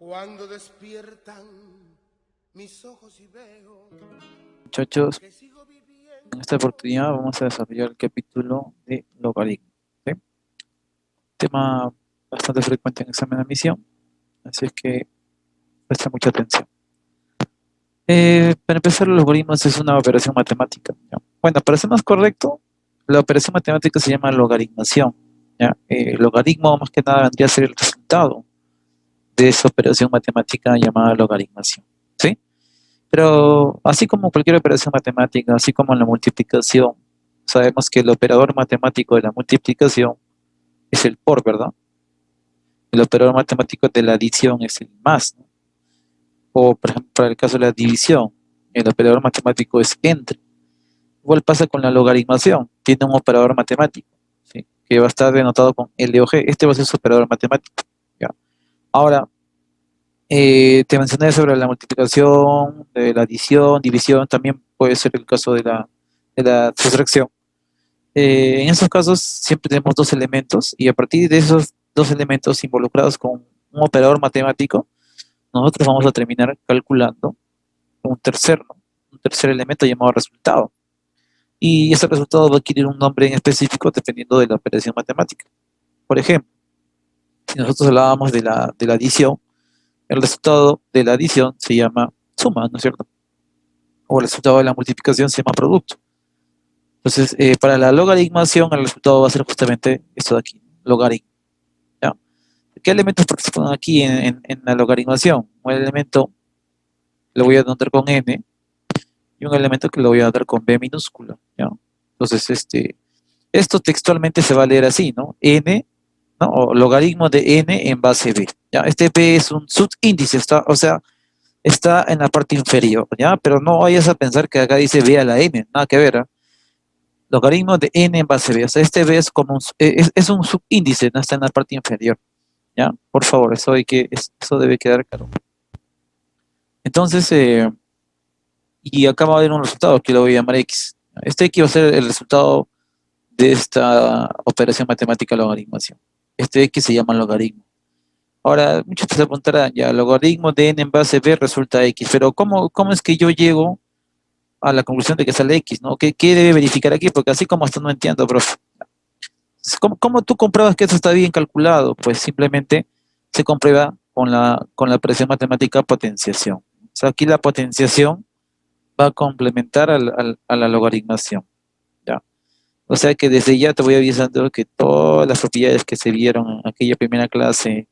Cuando despiertan mis ojos y veo Muchachos, que sigo en esta viviendo. oportunidad vamos a desarrollar el capítulo de logaritmo. ¿Sí? Tema bastante frecuente en examen de admisión, así es que presta mucha atención. Para empezar, los logaritmos es una operación matemática. ¿Ya? Bueno, para ser más correcto, la operación matemática se llama logaritmación. ¿Ya? Logaritmo más que nada vendría a ser el resultado de esa operación matemática llamada logaritmación. ¿Sí? Pero así como cualquier operación matemática, así como en la multiplicación, sabemos que el operador matemático de la multiplicación es el por, ¿verdad? El operador matemático de la adición es el más, ¿no? O, por ejemplo, para el caso de la división, el operador matemático es entre. Igual pasa con la logaritmación, tiene un operador matemático, ¿sí? Que va a estar denotado con L o G. Este va a ser su operador matemático, ¿ya? Ahora, te mencioné sobre la multiplicación, de la adición, división, también puede ser el caso de la sustracción. En esos casos siempre tenemos dos elementos y a partir de esos dos elementos involucrados con un operador matemático, nosotros vamos a terminar calculando ¿no? Un tercer elemento llamado resultado. Y ese resultado va a adquirir un nombre en específico dependiendo de la operación matemática. Por ejemplo, si nosotros hablábamos de la adición, el resultado de la adición se llama suma, ¿no es cierto? O el resultado de la multiplicación se llama producto. Entonces, para la logaritmación, el resultado va a ser justamente esto de aquí, logaritmo. ¿Ya? ¿Qué elementos participan aquí en la logaritmación? Un elemento lo voy a anotar con n y un elemento que lo voy a anotar con b minúscula. ¿Ya? Entonces, esto textualmente se va a leer así, ¿no? N, ¿no? O logaritmo de n en base b. ¿Ya? Este b es un subíndice, está, o sea, está en la parte inferior, ¿ya? Pero no vayas a pensar que acá dice b a la n, nada que ver, ¿eh? Logaritmo de n en base b, o sea, este b es como es un subíndice, no está en la parte inferior, ¿ya? Por favor, eso debe quedar claro. Entonces, y acá va a haber un resultado que lo voy a llamar x. Este x va a ser el resultado de esta operación matemática logaritmación. Este x se llama logaritmo. Ahora, muchos se preguntarán, ya, logaritmo de n en base b resulta x, pero ¿cómo es que yo llego a la conclusión de que sale x, ¿no? ¿Qué debe verificar aquí? Porque así como hasta no entiendo, profe. ¿Cómo tú compruebas que eso está bien calculado? Pues simplemente se comprueba con la operación matemática potenciación. O sea, aquí la potenciación va a complementar a la logaritmación, ¿ya? O sea que desde ya te voy avisando que todas las propiedades que se vieron en aquella primera clase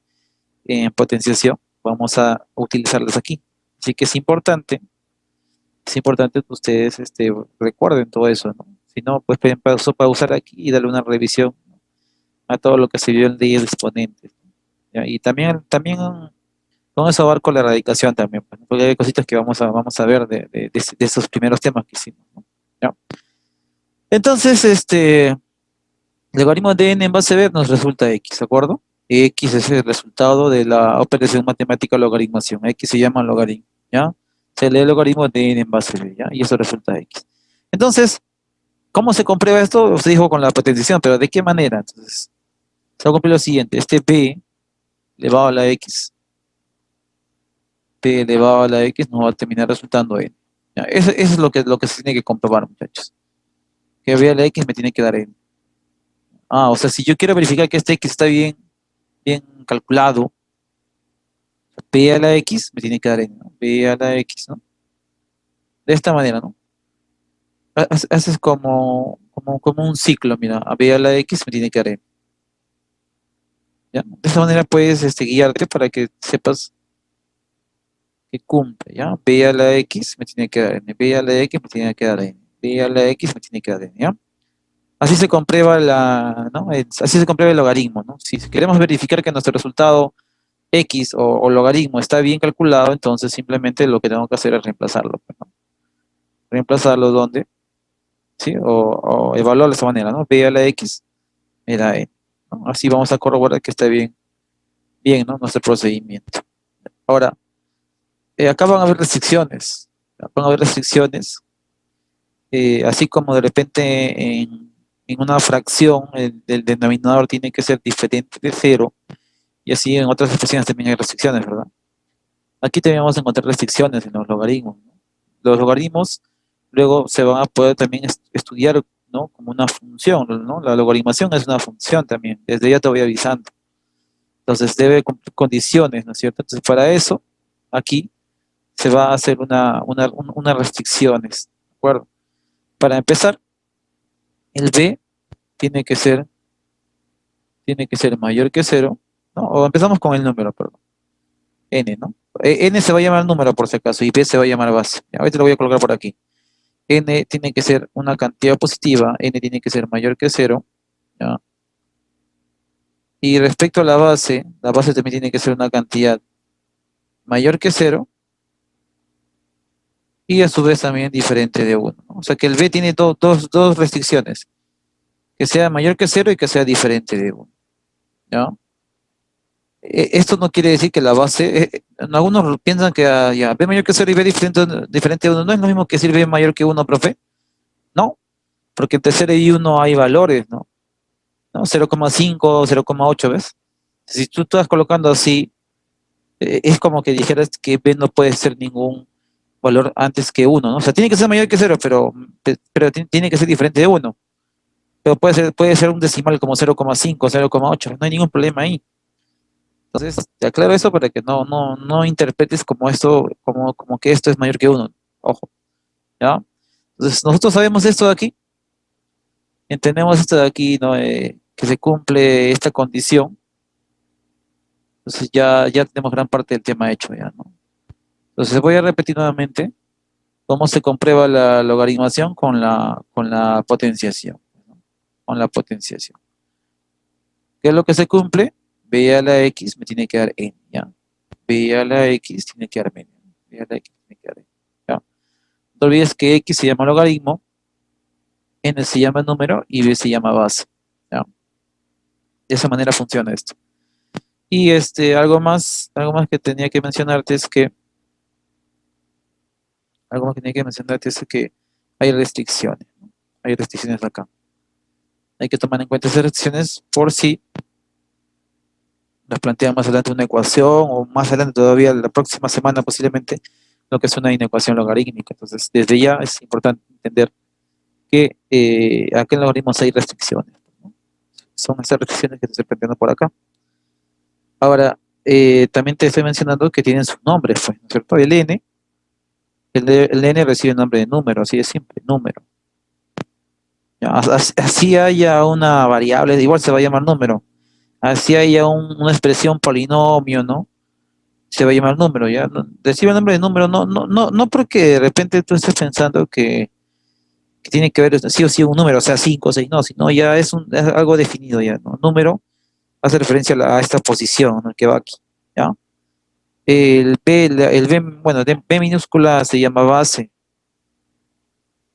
en potenciación, vamos a utilizarlas aquí. Así que es importante que ustedes recuerden todo eso, ¿no? Si no, pues pueden pausar aquí y darle una revisión a todo lo que se vio en leyes de exponentes, ¿ya? Y también con eso abarco la erradicación también, pues, ¿no? Porque hay cositas que vamos a ver de esos primeros temas que hicimos, ¿no? ¿Ya? Entonces, logaritmo de n en base b nos resulta x, ¿de acuerdo? X es el resultado de la operación matemática logaritmación. X se llama logaritmo, ¿ya? Se lee el logaritmo de n en base b, ¿ya? Y eso resulta x. Entonces, ¿cómo se comprueba esto? Se dijo con la potenciación, pero ¿de qué manera? Entonces, se va a cumplir lo siguiente. Este b elevado a la x, b elevado a la x nos va a terminar resultando n. ¿Ya? Eso es lo que se tiene que comprobar, muchachos. Que b a la x me tiene que dar n. Ah, o sea, si yo quiero verificar que este x está bien calculado, b a la x me tiene que dar n, ¿no? B a la x, ¿no? De esta manera, ¿no? Haces como un ciclo, mira, a b a la x me tiene que dar n, ¿ya? De esta manera puedes guiarte para que sepas que cumple, ¿ya? B a la x me tiene que dar n, b a la x me tiene que dar n, b a la x me tiene que dar n, ¿ya? Así se comprueba ¿no? Así se comprueba el logaritmo, ¿no? Si queremos verificar que nuestro resultado x o logaritmo está bien calculado, entonces simplemente lo que tengo que hacer es reemplazarlo, pues, ¿no? Reemplazarlo donde, ¿sí? O evaluarlo de esta manera, ¿no? B a la x me da n, ¿no? Así vamos a corroborar que está bien, ¿no? Nuestro procedimiento. Ahora, acá van a haber restricciones, van a haber restricciones, así como de repente en una fracción el denominador tiene que ser diferente de cero, y así en otras expresiones también hay restricciones, ¿verdad? Aquí también vamos a encontrar restricciones en los logaritmos, ¿no? Los logaritmos luego se van a poder también estudiar, ¿no? Como una función, ¿no? La logaritmación es una función también, desde ya te voy avisando. Entonces debe cumplir condiciones, ¿no es cierto? Entonces para eso, aquí se va a hacer unas restricciones, ¿de acuerdo? Para empezar, el b tiene que ser, tiene que ser mayor que cero, ¿no? O empezamos con el número, perdón, n, ¿no? N se va a llamar número por si acaso y b se va a llamar base. Ya, ahorita lo voy a colocar por aquí. N tiene que ser una cantidad positiva, n tiene que ser mayor que cero, ¿ya? Y respecto a la base también tiene que ser una cantidad mayor que cero y a su vez también diferente de uno, ¿no? O sea que el b tiene dos restricciones, que sea mayor que cero y que sea diferente de uno, ¿ya? Esto no quiere decir que la base, algunos piensan que ya, b mayor que cero y b diferente de uno, no es lo mismo que decir b mayor que uno, profe, no, porque entre cero y uno hay valores, ¿no? ¿No? 0,5, 0,8, ¿ves? Si tú estás colocando así, es como que dijeras que b no puede ser ningún valor antes que uno, ¿no? O sea, tiene que ser mayor que cero, pero tiene que ser diferente de uno. Pero puede ser un decimal como 0,5, 0,8, no hay ningún problema ahí. Entonces, te aclaro eso para que no interpretes como esto, como que esto es mayor que uno. Ojo, ¿ya? Entonces, nosotros sabemos esto de aquí, entendemos esto de aquí, ¿no? Que se cumple esta condición. Entonces ya tenemos gran parte del tema hecho ya, ¿no? Entonces voy a repetir nuevamente cómo se comprueba la logaritmación con la potenciación, ¿no? Con la potenciación. ¿Qué es lo que se cumple? B a la X me tiene que dar N, ¿ya? B a la X tiene que darme N. B a la X tiene que dar N, ¿ya? No te olvides que X se llama logaritmo, N se llama número y B se llama base, ¿ya? De esa manera funciona esto. Y algo más que tenía que mencionarte es que hay restricciones, ¿no? Hay restricciones acá. Hay que tomar en cuenta esas restricciones por si nos plantean más adelante una ecuación o más adelante todavía la próxima semana posiblemente lo que es una inecuación logarítmica. Entonces, desde ya es importante entender que acá en logaritmos hay restricciones, ¿no? Son esas restricciones que te estoy planteando por acá. Ahora, también te estoy mencionando que tienen sus nombres, pues, ¿no es cierto? El n recibe el nombre de número, así de simple, número. Ya, así haya una variable, igual se va a llamar número. Así haya una expresión polinomio, ¿no? Se va a llamar número, ¿ya? Recibe el nombre de número, no porque de repente tú estés pensando que tiene que ver sí o sí un número, o sea, 5 o 6, no, sino ya es algo definido ya, ¿no? Número hace referencia a esta posición, ¿no? Que va aquí, ¿ya? El B, bueno, de B minúscula se llama base,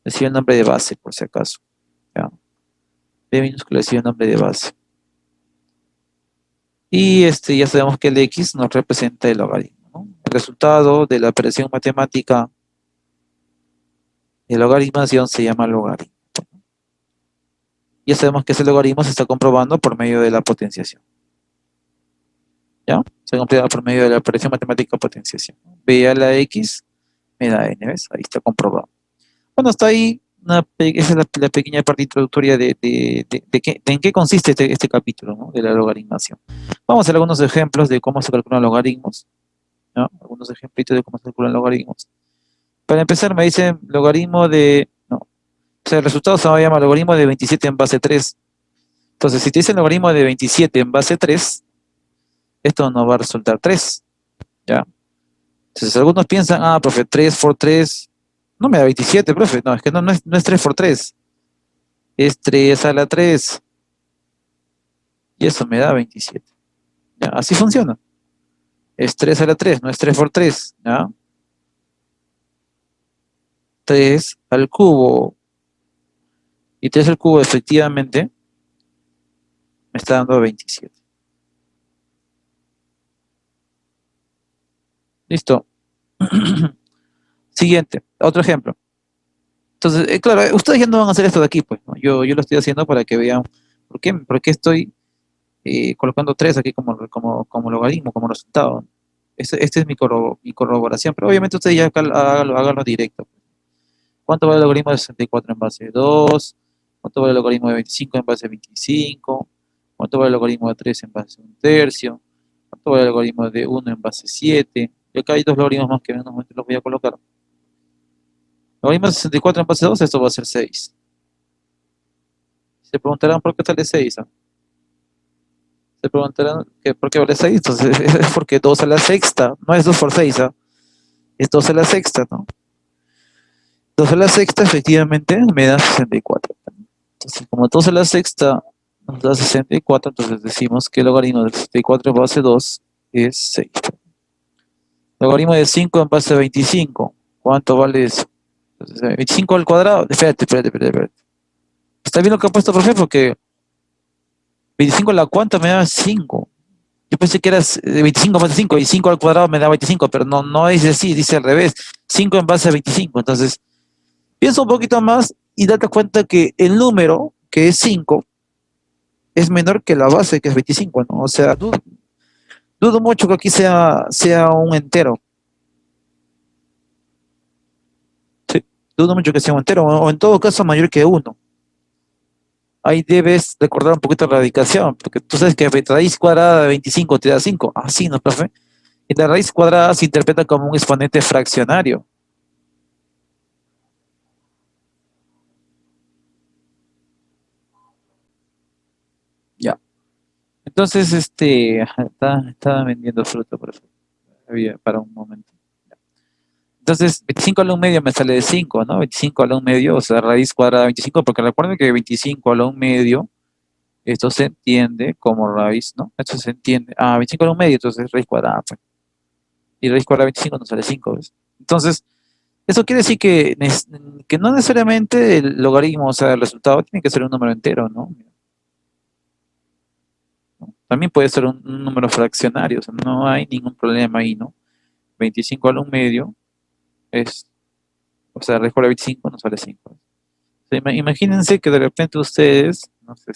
recibe el nombre de base, por si acaso, ¿ya? B minúscula recibe el nombre de base. Y ya sabemos que el X nos representa el logaritmo, ¿no? El resultado de la operación matemática de logaritmación se llama logaritmo. Ya sabemos que ese logaritmo se está comprobando por medio de la potenciación, ¿ya? Se comprueba por medio de la operación matemática potenciación. B a la X me da N, ¿ves? Ahí está comprobado. Bueno, hasta ahí, esa es la pequeña parte introductoria de en qué consiste este capítulo, ¿no? De la logaritmación. Vamos a hacer algunos ejemplos de cómo se calculan logaritmos, ¿no? Algunos ejemplitos de cómo se calculan logaritmos. Para empezar, me dicen logaritmo de, no, o sea, el resultado se va a llamar logaritmo de 27 en base 3. Entonces, si te dicen logaritmo de 27 en base 3, esto nos va a resultar 3, ¿ya? Entonces, algunos piensan, profe, 3 por 3, no me da 27, profe. No, es que no es 3 por 3, es 3 a la 3, y eso me da 27. ¿Ya? Así funciona. Es 3 a la 3, no es 3 por 3, ¿ya? 3 al cubo, y 3 al cubo efectivamente me está dando 27. Listo. Siguiente, otro ejemplo. Entonces, claro, ustedes ya no van a hacer esto de aquí, pues, ¿no? Yo lo estoy haciendo para que vean por qué estoy colocando 3 aquí como logaritmo, como resultado. Este es mi corroboración, pero obviamente usted ya hágalo directo. ¿Cuánto vale el logaritmo de 64 en base de 2? ¿Cuánto vale el logaritmo de 25 en base de 25? ¿Cuánto vale el logaritmo de 3 en base de un tercio? ¿Cuánto vale el logaritmo de 1 en base de 7? Y acá hay dos logaritmos más que en unos momentos los voy a colocar. Logaritmo de 64 en base de 2, esto va a ser 6. Se preguntarán por qué sale 6. Se preguntarán por qué vale 6. Entonces es porque 2 a la sexta, no es 2 por 6, es 2 a la sexta, ¿no? 2 a la sexta efectivamente me da 64. Entonces, como 2 a la sexta nos da 64, entonces decimos que el logaritmo de 64 en base 2 es 6. Logaritmo de 5 en base 25. ¿Cuánto vale eso? Entonces, 25 al cuadrado. Espérate. ¿Está bien lo que ha puesto, profe? Porque 25 a la cuánta me da 5. Yo pensé que era 25 más 5 y 5 al cuadrado me da 25, pero no dice así, dice al revés. 5 en base a 25. Entonces, piensa un poquito más y date cuenta que el número, que es 5, es menor que la base, que es 25, ¿no? O sea, dudo mucho que aquí sea un entero. Sí, dudo mucho que sea un entero, o en todo caso mayor que 1. Ahí debes recordar un poquito la radicación, porque tú sabes que raíz cuadrada de 25 te da 5. Así, ¿no, profe? Y la raíz cuadrada se interpreta como un exponente fraccionario. Ya. Entonces, estaba vendiendo fruta, por eso. Para un momento. Entonces, 25 a la 1 medio me sale de 5, ¿no? 25 a la 1 medio, o sea, raíz cuadrada de 25, porque recuerden que 25 a la 1 medio, esto se entiende como raíz, ¿no? Esto se entiende. 25 a la 1 medio, entonces raíz cuadrada, pues. Y raíz cuadrada de 25 nos sale 5, ¿ves? Entonces, eso quiere decir que no necesariamente el logaritmo, o sea, el resultado tiene que ser un número entero, ¿no? También puede ser un número fraccionario, o sea, no hay ningún problema ahí, ¿no? 25 a la 1 medio es, o sea, raíz cuadrada de 25 nos sale 5. O sea, imagínense que de repente ustedes, no sé,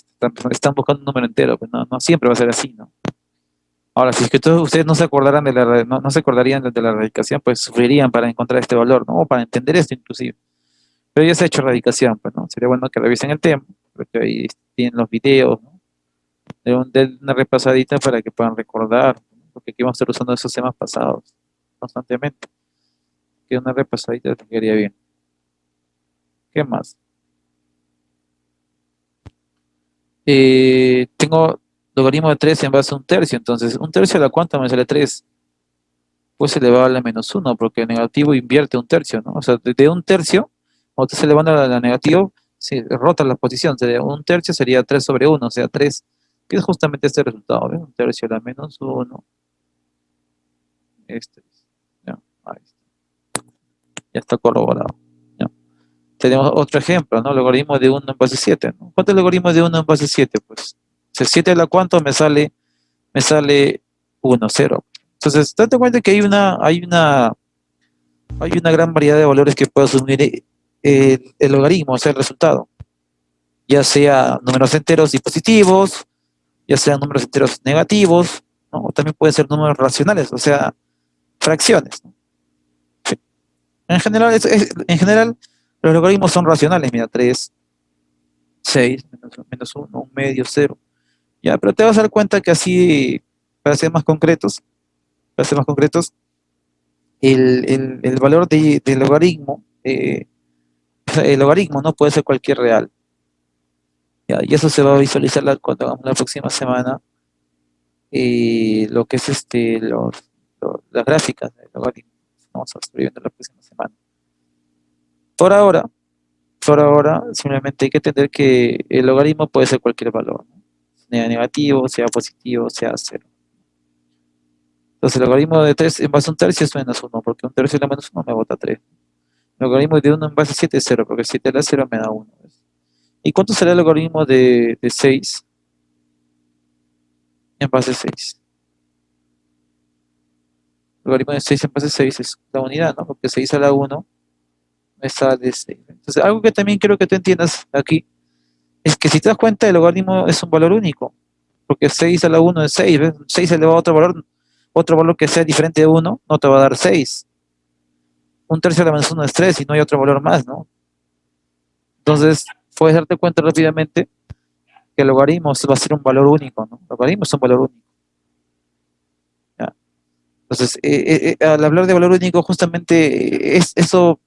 están buscando un número entero, pues no siempre va a ser así, ¿no? Ahora, si es que todos ustedes no se acordaran no se acordarían de la radicación, pues sufrirían para encontrar este valor, ¿no? O para entender esto inclusive. Pero ya se ha hecho radicación, pues, ¿no? Sería bueno que revisen el tema, porque ahí tienen los videos, ¿no? De una repasadita para que puedan recordar, ¿no? Porque aquí vamos a estar usando esos temas pasados constantemente. Que una repasadita te quedaría bien. ¿Qué más? Tengo logaritmo de 3 en base a un tercio, entonces un tercio a la cuánta me sale 3, pues elevado a la menos 1, porque el negativo invierte un tercio, ¿no? O sea, de un tercio, cuando usted se elevando a la negativo, se rota la posición, sería un tercio sería 3 sobre 1, o sea, 3, que es justamente este resultado, ¿ves? Un tercio a la menos 1 es 3. Ya, ahí está, ya está corroborado. Ya. Tenemos otro ejemplo, ¿no? Logaritmo de 1 en base 7, ¿no? ¿Cuánto es el logaritmo de 1 en base 7? Pues, si 7 a la cuánto me sale 1, 0. Entonces, date cuenta que hay una gran variedad de valores que puede asumir el logaritmo, o sea, el resultado. Ya sea números enteros y positivos, ya sean números enteros negativos, ¿no? O también pueden ser números racionales, o sea, fracciones, ¿no? Sí. En general, los logaritmos son racionales, mira, 3, 6, menos 1, un medio, 0. Ya, pero te vas a dar cuenta que así, para ser más concretos, el valor del logaritmo, el logaritmo no puede ser cualquier real. ¿Ya? Y eso se va a visualizar cuando hagamos la próxima semana lo que es las gráficas del logaritmo. Vamos a estar viendo la próxima semana. Por ahora, simplemente hay que entender que el logaritmo puede ser cualquier valor, ¿no? Sea negativo, sea positivo, sea cero. Entonces el logaritmo de 3 en base a un tercio es menos 1, porque un tercio de la menos 1 me bota 3. El logaritmo de 1 en base a 7 es 0, porque 7 a la 0 me da 1. ¿Y cuánto será el logaritmo de 6 en base a 6? El logaritmo de 6 en base a 6 es la unidad, ¿no? Porque 6 a la 1 me sale 6. Entonces, algo que también quiero que tú entiendas aquí es que si te das cuenta, el logaritmo es un valor único, porque 6 a la 1 es 6, ¿ves? 6 elevado a otro valor otro valor que sea diferente de uno, no te va a dar 6. Un tercio de la menos 1 es 3 y no hay otro valor más, ¿no? Entonces, puedes darte cuenta rápidamente que el logaritmo va a ser un valor único, ¿no? El logaritmo es un valor único. ¿Ya? Entonces, al hablar de valor único, justamente eso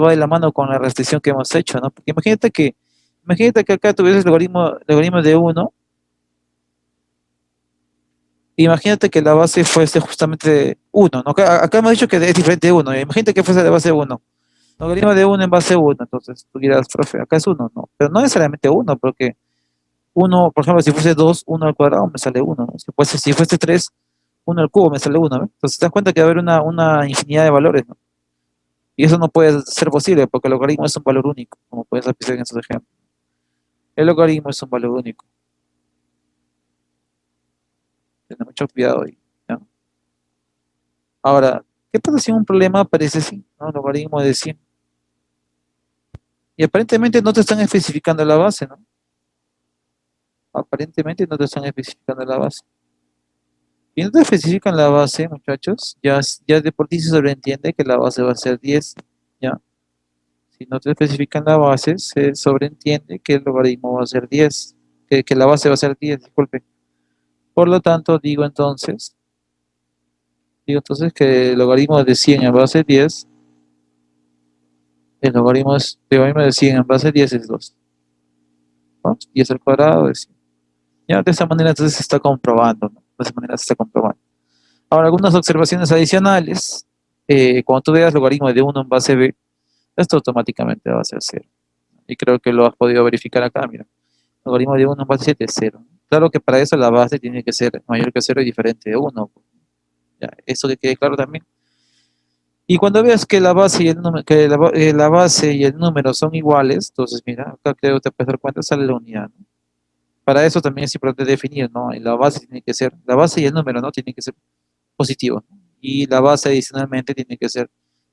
va de la mano con la restricción que hemos hecho, ¿no? Porque imagínate que acá tuvieses logaritmo de uno. Imagínate que la base fuese justamente uno, ¿no? Acá hemos dicho que es diferente de uno. Imagínate que fuese de base uno. Logaritmo de uno en base uno. Entonces tú dirás, profe, acá es uno, ¿no? Pero no necesariamente uno, porque uno, por ejemplo, si fuese dos, uno al cuadrado me sale uno, ¿no? Si fuese tres, uno al cubo me sale uno, ¿no? Entonces te das cuenta que va a haber una infinidad de valores, ¿no? Y eso no puede ser posible, porque el logaritmo es un valor único, como puedes apreciar en estos ejemplos. El logaritmo es un valor único. Ten mucho cuidado ahí, ¿no? Ahora, ¿qué pasa si un problema aparece así, ¿no? Logaritmo de 100. Y aparentemente no te están especificando la base, ¿no? Aparentemente no te están especificando la base. Si no te especifican la base, muchachos, ya de por sí se sobreentiende que la base va a ser 10, ¿ya? Si no te especifican la base, se sobreentiende que el logaritmo va a ser 10, que la base va a ser 10, disculpe. Por lo tanto, digo entonces que el logaritmo de 100 en base 10, el logaritmo de 100 en base 10 es 2, ¿no? 10 al cuadrado de 100. Ya de esa manera entonces se está comprobando, ¿no? De esa manera se está comprobando. Ahora, algunas observaciones adicionales. Cuando tú veas logaritmo de uno en base b, esto automáticamente va a ser cero. Y creo que lo has podido verificar acá, mira. Logaritmo de uno en base 7 es cero. Claro que para eso la base tiene que ser mayor que cero y diferente de uno. Ya, eso que quede claro también. Y cuando veas que la base y el número, la base y el número son iguales, entonces mira, acá creo que te puedes dar cuenta, sale la unidad, ¿no? Para eso también es importante definir, ¿no? Y la base y el número, ¿no? Tienen que ser positivos, ¿no? Y la base adicionalmente tiene que ser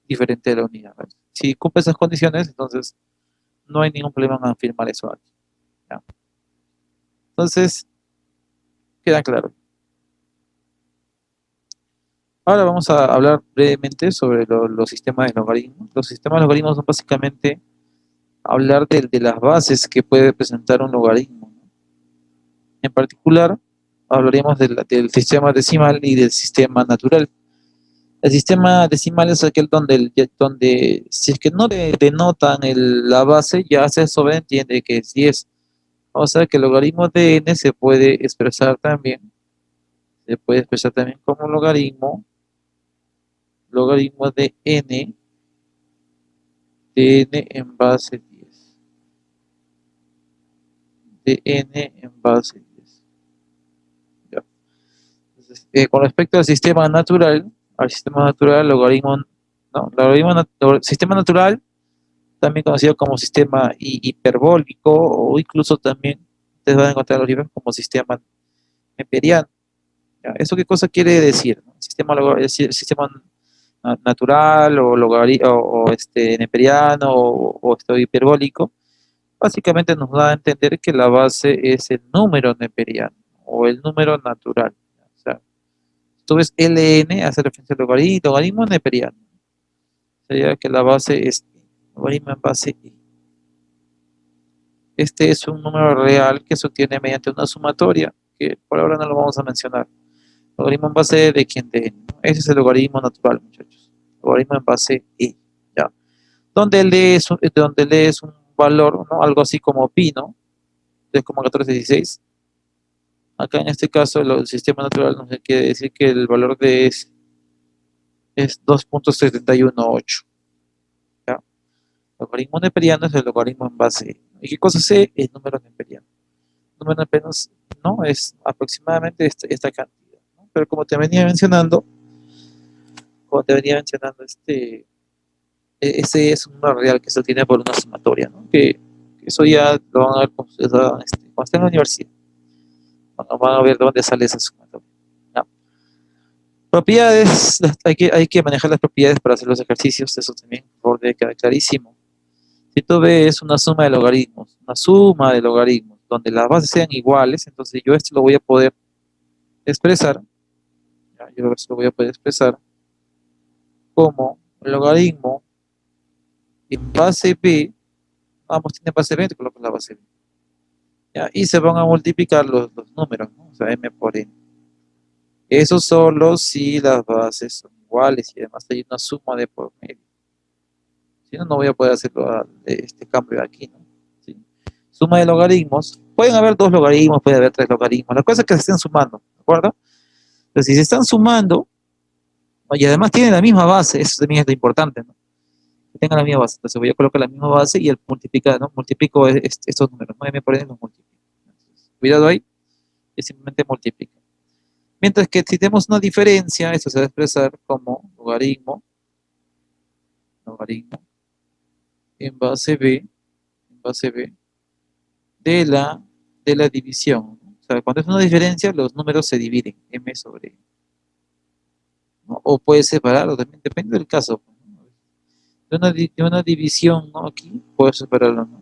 diferente de la unidad, ¿vale? Si cumple esas condiciones, entonces no hay ningún problema en afirmar eso aquí, ¿ya? Entonces, queda claro. Ahora vamos a hablar brevemente sobre los sistemas de logaritmos. Los sistemas de logaritmos son básicamente hablar de las bases que puede presentar un logaritmo, ¿no? En particular, hablaremos del sistema decimal y del sistema natural. El sistema decimal es aquel donde si es que no te denotan la base, ya se sobreentiende que es 10. O sea que el logaritmo de n se puede expresar también como logaritmo de n en base 10. De n en base 10. Ya. Entonces, con respecto al sistema natural, logaritmo, ¿no? Sistema natural, también conocido como sistema hiperbólico, o incluso también ustedes van a encontrar los libros como sistema neperiano. ¿Ya? ¿Eso qué cosa quiere decir, no? Sistema natural o neperiano o neperiano o básicamente nos da a entender que la base es el número neperiano o el número natural. O sea, tú ves LN, hace referencia al logaritmo neperiano. Sería que la base es logaritmo en base I. Este es un número real que se obtiene mediante una sumatoria, que por ahora no lo vamos a mencionar. Logaritmo en base de quién de n, ¿no? Ese es el logaritmo natural, muchachos. Logaritmo en base I, ¿ya? Donde lees un valor, ¿no? Algo así como pi, ¿no? 3,1416. Acá en este caso el sistema natural nos quiere decir que el valor de es 2,718. ¿Ya? Logaritmo neperiano es el logaritmo en base I. ¿Y qué cosa sé? El número neperiano. El número neperiano no es aproximadamente esta cantidad, ¿no? Pero como te venía mencionando, ese es un número real que se obtiene por una sumatoria, ¿no? Que eso ya lo van a ver cuando estén en la universidad. Van a ver de dónde sale esa sumatoria. ¿Ya? Propiedades, hay que manejar las propiedades para hacer los ejercicios, eso también por favor debe quedar clarísimo. Si tú ves una suma de logaritmos, donde las bases sean iguales, entonces yo esto lo voy a poder expresar, ¿ya? Yo a ver si lo voy a poder expresar como logaritmo en base B, ambos tienen base B, te colocas la base B. ¿Ya? Y se van a multiplicar los números, ¿no? O sea, m por n. Eso solo si las bases son iguales y además hay una suma de por medio. Si no, no voy a poder hacerlo este cambio de aquí, ¿no? ¿Sí? Suma de logaritmos. Pueden haber dos logaritmos, puede haber tres logaritmos. La cosa es que se estén sumando, ¿de acuerdo? Entonces, si se están sumando, ¿no? Y además tienen la misma base, eso también es lo importante, ¿no? Que tengan la misma base. Entonces voy a colocar la misma base y el multiplica, ¿no? Multiplico estos números, ¿no? M por n los multiplico. Entonces, cuidado ahí, y simplemente multiplico. Mientras que si tenemos una diferencia, esto se va a expresar como logaritmo en base B de la división, ¿no? O sea, cuando es una diferencia, los números se dividen, m sobre n, ¿no? O puede separarlo, también depende del caso, ¿no? De una división, ¿no? Aquí, puedo separarlo, ¿no?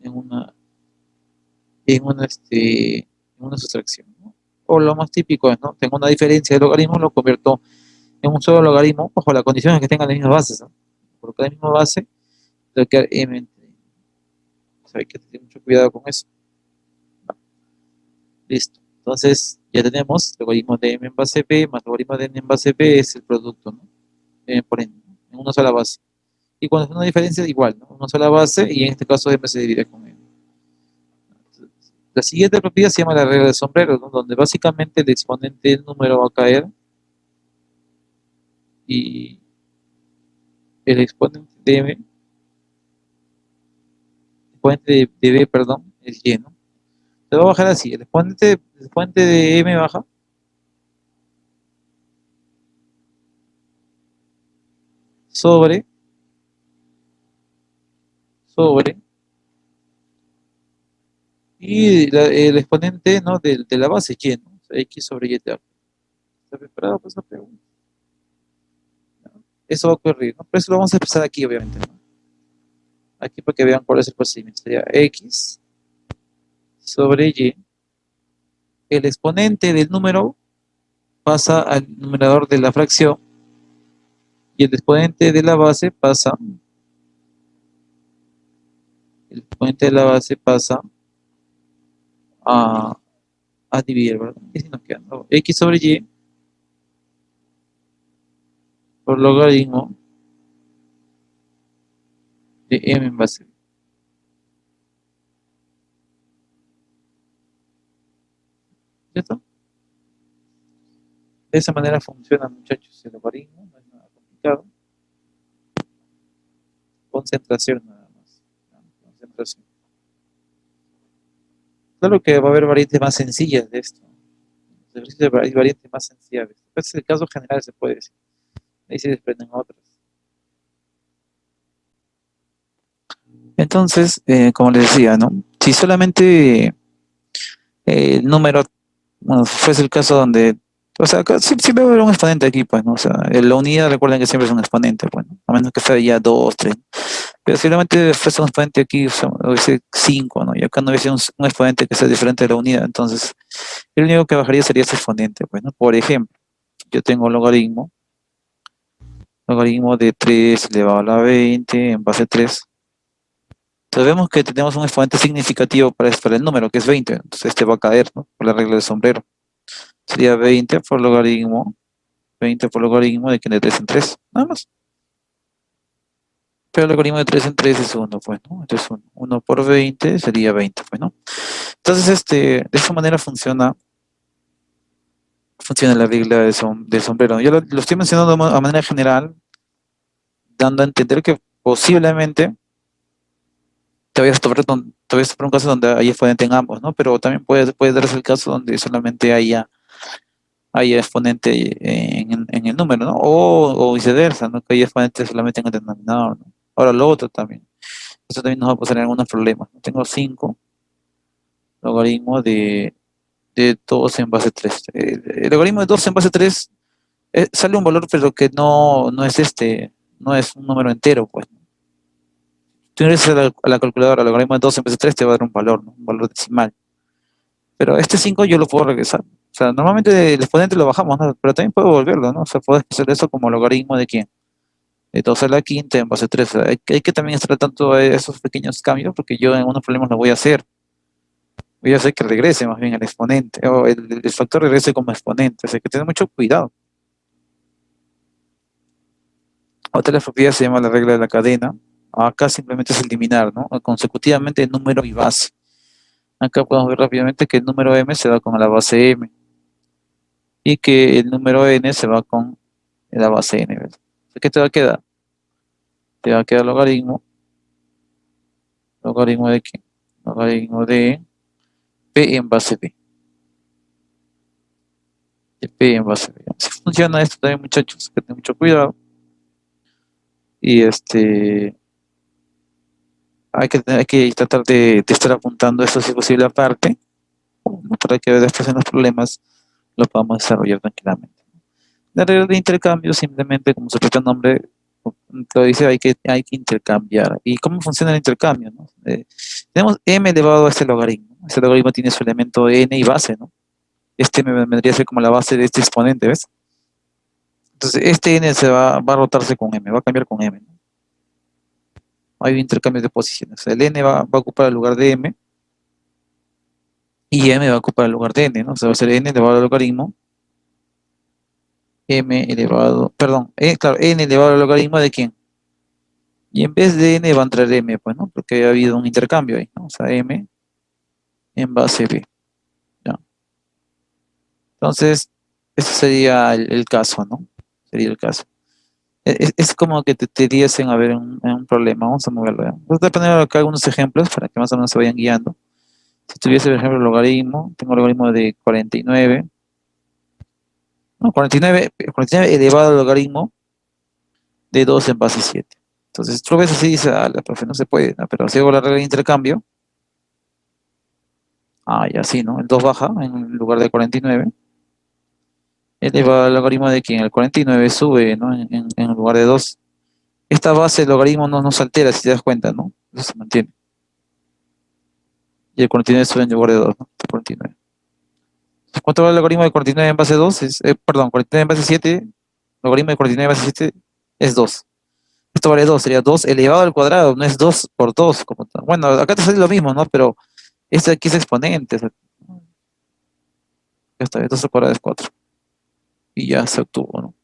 En una, en una sustracción, ¿no? O lo más típico es, ¿no? Tengo una diferencia de logaritmo, lo convierto en un solo logaritmo, bajo la condición de que tengan las mismas bases, ¿no? Por cada misma base, va a quedar m entre n. O sea, hay que tener mucho cuidado con eso. Listo. Entonces, ya tenemos logaritmo de m en base b más logaritmo de n en base b es el producto, ¿no? M por n, ¿no? En una sola base. Y cuando es una diferencia, igual, ¿no? Una sola base y en este caso m se divide con n. La siguiente propiedad se llama la regla de sombrero, ¿no? Donde básicamente el exponente del número va a caer y el exponente de m, exponente de b, perdón, es y, ¿no? Se va a bajar así, el exponente de m baja sobre y el exponente, ¿no? de la base y, ¿no? O sea, x sobre y de a. ¿Está preparado para esa pregunta? ¿No? Eso va a ocurrir, ¿no? Pero eso lo vamos a empezar aquí, obviamente, ¿no? Aquí para que vean cuál es el procedimiento. Sería x sobre y. El exponente del número pasa al numerador de la fracción y el exponente de la base pasa, a, a dividir, ¿verdad? Y si nos queda, ¿no? X sobre y por logaritmo de m en base. ¿Cierto? De esa manera funciona, muchachos, el logaritmo, no es nada complicado. Concentración nada más, ¿no? Concentración. Claro que va a haber variantes más sencillas de esto. Hay variantes más sencillas. Este es el caso general, se puede decir. Ahí se desprenden otras. Entonces, como les decía, ¿no? Si solamente el número, bueno, fuese el caso donde, o sea, siempre va a haber un exponente aquí, pues, ¿no? O sea, la unidad, recuerden que siempre es un exponente, pues, ¿no? A menos que sea ya 2, 3. Pero si solamente fuese un exponente aquí, o sea, hubiese 5, ¿no? Y acá no hubiese un exponente que sea diferente de la unidad, entonces, el único que bajaría sería ese exponente, pues, ¿no? Por ejemplo, yo tengo logaritmo de 3 elevado a la 20 en base 3. Entonces vemos que tenemos un exponente significativo para el número, que es 20. Entonces este va a caer, ¿no? Por la regla del sombrero. Sería 20 por logaritmo de que de 3 en 3, nada más. Pero el logaritmo de 3 en 3 es 1, pues, ¿no? Entonces 1 por 20 sería 20, pues, ¿no? Entonces, de esa manera funciona la regla del sombrero. Yo lo estoy mencionando a manera general, dando a entender que posiblemente te vayas a topar un caso donde haya exponente en ambos, ¿no? Pero también puede darse el caso donde solamente haya exponente en el número, ¿no? O viceversa, ¿no? Que haya exponente solamente en el denominador, ¿no? Ahora lo otro también. Eso también nos va a pasar en algunos problemas, ¿no? Tengo 5 logaritmos de 2 en base 3. El logaritmo de 2 en base 3 sale un valor, pero que no es un número entero, pues. Tú ingresas a la calculadora, logaritmo de 2 en base 3 te va a dar un valor, ¿no? Un valor decimal. Pero este 5 yo lo puedo regresar. sea, normalmente el exponente lo bajamos, ¿no? Pero también puedo volverlo, ¿no? O sea, puedo hacer eso como logaritmo de quién, de 2 a la quinta en base 3. O sea, hay que también estar atento a esos pequeños cambios, porque yo en unos problemas lo voy a hacer. Voy a hacer que regrese más bien el exponente, o el factor regrese como exponente. O sea, hay que tener mucho cuidado. Otra propiedad se llama la regla de la cadena. Acá simplemente es eliminar, ¿no? Consecutivamente número y base. Acá podemos ver rápidamente que el número m se va con la base m y que el número n se va con la base n. ¿Ves? ¿Qué te va a quedar? Te va a quedar logaritmo. ¿Logaritmo de qué? Logaritmo de p en base b. De p en base b. Si funciona esto también, muchachos, que tengan mucho cuidado. Y hay que tratar de estar apuntando esto si es posible aparte, ¿no? Para que después en los problemas lo podamos desarrollar tranquilamente. La regla de intercambio simplemente, como su propio nombre lo dice, hay que intercambiar. ¿Y cómo funciona el intercambio, no? Tenemos m elevado a este logaritmo. Este logaritmo tiene su elemento n y base, ¿no? Este me vendría a ser como la base de este exponente, ¿ves? Entonces, este n va a rotarse con m, va a cambiar con m, ¿no? Hay un intercambio de posiciones. El n va a ocupar el lugar de m y m va a ocupar el lugar de n, ¿no? O sea, va a ser n elevado al logaritmo, m elevado, perdón, claro, n elevado al logaritmo de quién. Y en vez de n va a entrar m, pues, ¿no? Porque ha habido un intercambio ahí, ¿no? O sea, m en base b, ¿ya? Entonces, ese sería el caso, ¿no? Sería el caso. Es como que te diesen a ver un problema. Vamos a moverlo, ¿ya? Voy a poner acá algunos ejemplos para que más o menos se vayan guiando. Si tuviese, por ejemplo, el logaritmo, tengo el logaritmo de 49, no, 49 elevado al logaritmo de 2 en base 7. Entonces, tú lo ves así y dices, ah, la profe, no se puede, ¿no? Pero si hago la regla de intercambio, y así, ¿no? El 2 baja en lugar de 49, elevado al logaritmo de quien el 49 sube, ¿no? En lugar de 2. Esta base del logaritmo no se altera, si te das cuenta, ¿no? Eso se mantiene. Y el 49 sube en lugar de 2, ¿no? 49. ¿Cuánto vale el logaritmo de 49 en base 2? Perdón, 49 en base 7, logaritmo de 49 en base 7 es 2. Esto vale 2, sería 2 elevado al cuadrado, no es 2 por 2. Como tal. Bueno, acá te sale lo mismo, ¿no? Pero este aquí es exponente. O sea, ya está, 2 al cuadrado es 4. Y ya se obtuvo, ¿no?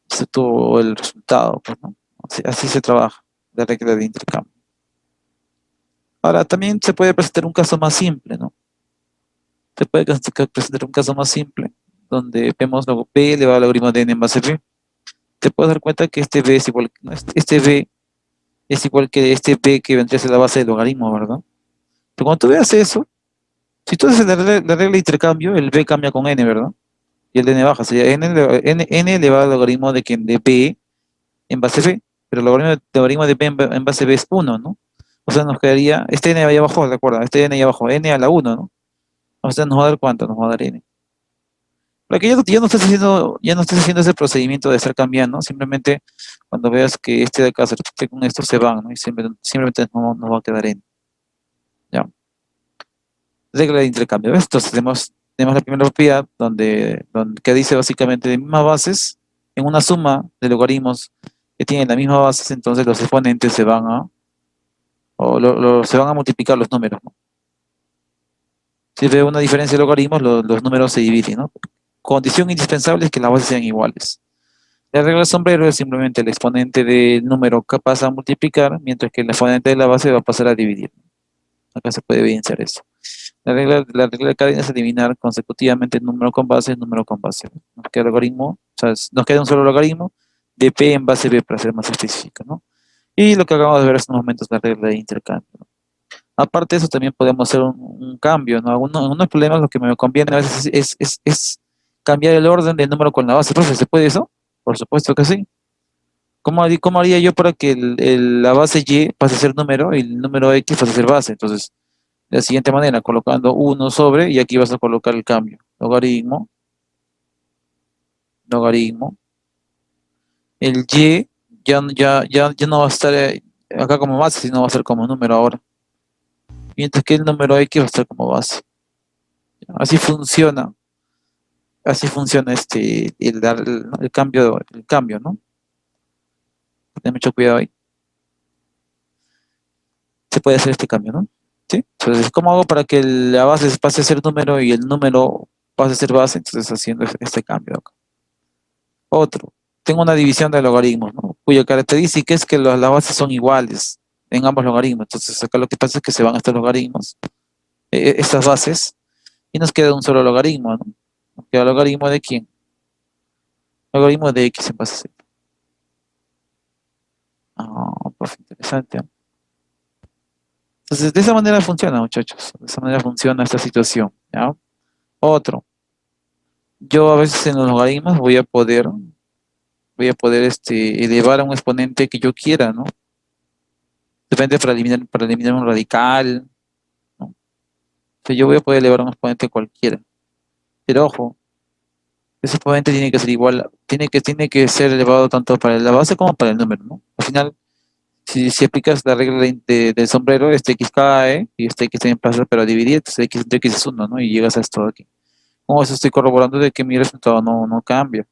Se obtuvo el resultado, pues, ¿no? Así se trabaja la regla de intercambio. Ahora, también se puede presentar un caso más simple, ¿no? Se puede presentar un caso más simple, donde vemos luego P elevado al logaritmo de n en base B. Te puedes dar cuenta que este B es igual, ¿no? Este B es igual que este B que vendría a ser la base del logaritmo, ¿verdad? Pero cuando tú veas eso, si tú haces la regla de intercambio, el B cambia con n, ¿verdad? Y el n baja, sería n elevado al logaritmo de B en base B, pero el logaritmo de B en base B es 1, ¿no? O sea, nos quedaría, este n ahí abajo, ¿de acuerdo? Este n ahí abajo, n a la 1, ¿no? O sea, nos va a dar ¿cuánto? Nos va a dar n. Para que ya no estés haciendo ese procedimiento de estar cambiando, simplemente cuando veas que este de acá se repite con esto, se van, ¿no? Y simplemente nos va a quedar n. ¿Ya? Regla de intercambio, ¿ves? Entonces tenemos la primera propiedad que dice básicamente de mismas bases, en una suma de logaritmos que tienen las mismas bases, entonces los exponentes se van a multiplicar los números, ¿no? Si veo una diferencia de logaritmos, los números se dividen, ¿no? Condición indispensable es que las bases sean iguales. La regla del sombrero es simplemente el exponente del número que pasa a multiplicar, mientras que el exponente de la base va a pasar a dividir. Acá se puede evidenciar eso. La regla de cadena es eliminar consecutivamente el número con base y el número con base. Nos queda el logaritmo, o sea, nos queda un solo logaritmo de P en base B para ser más específico, ¿no? Y lo que acabamos de ver hace unos momentos es la regla de intercambio, ¿no? Aparte de eso, también podemos hacer un cambio, ¿no? En algunos problemas lo que me conviene a veces es cambiar el orden del número con la base. Profe, ¿se puede eso? Por supuesto que sí. ¿Cómo haría yo para que la base Y pase a ser número y el número X pase a ser base? Entonces, de la siguiente manera, colocando 1 sobre, y aquí vas a colocar el cambio. Logaritmo, logaritmo. El Y ya no va a estar acá como base, sino va a ser como número ahora. Mientras que el número X va a estar como base. Así funciona así funciona el dar el cambio, ¿no? Ten mucho cuidado ahí. Se puede hacer este cambio, ¿no? ¿Sí? Entonces, ¿cómo hago para que la base pase a ser número y el número pase a ser base? Entonces, haciendo este cambio acá. Otro, tengo una división de logaritmos, ¿no? Cuya característica es que las bases son iguales en ambos logaritmos. Entonces, acá lo que pasa es que se van estos logaritmos, estas bases, y nos queda un solo logaritmo, ¿no? Nos queda el logaritmo de quién? Logaritmo de x en base a z. Ah, pues interesante, ¿no? Entonces, de esa manera funciona, muchachos. De esa manera funciona esta situación, ¿ya? Otro, yo a veces en los logaritmos voy a poder elevar a un exponente que yo quiera, ¿no? Depende para eliminar un radical, ¿no? Entonces, yo voy a poder elevar a un exponente cualquiera. Pero ojo, ese exponente tiene que ser igual, tiene que ser elevado tanto para la base como para el número, ¿no? Al final, si aplicas la regla del sombrero, este x cae y este x también pasa, pero a dividir, entonces x entre x es 1, ¿no? Y llegas a esto de aquí. Como eso estoy corroborando de que mi resultado no cambia.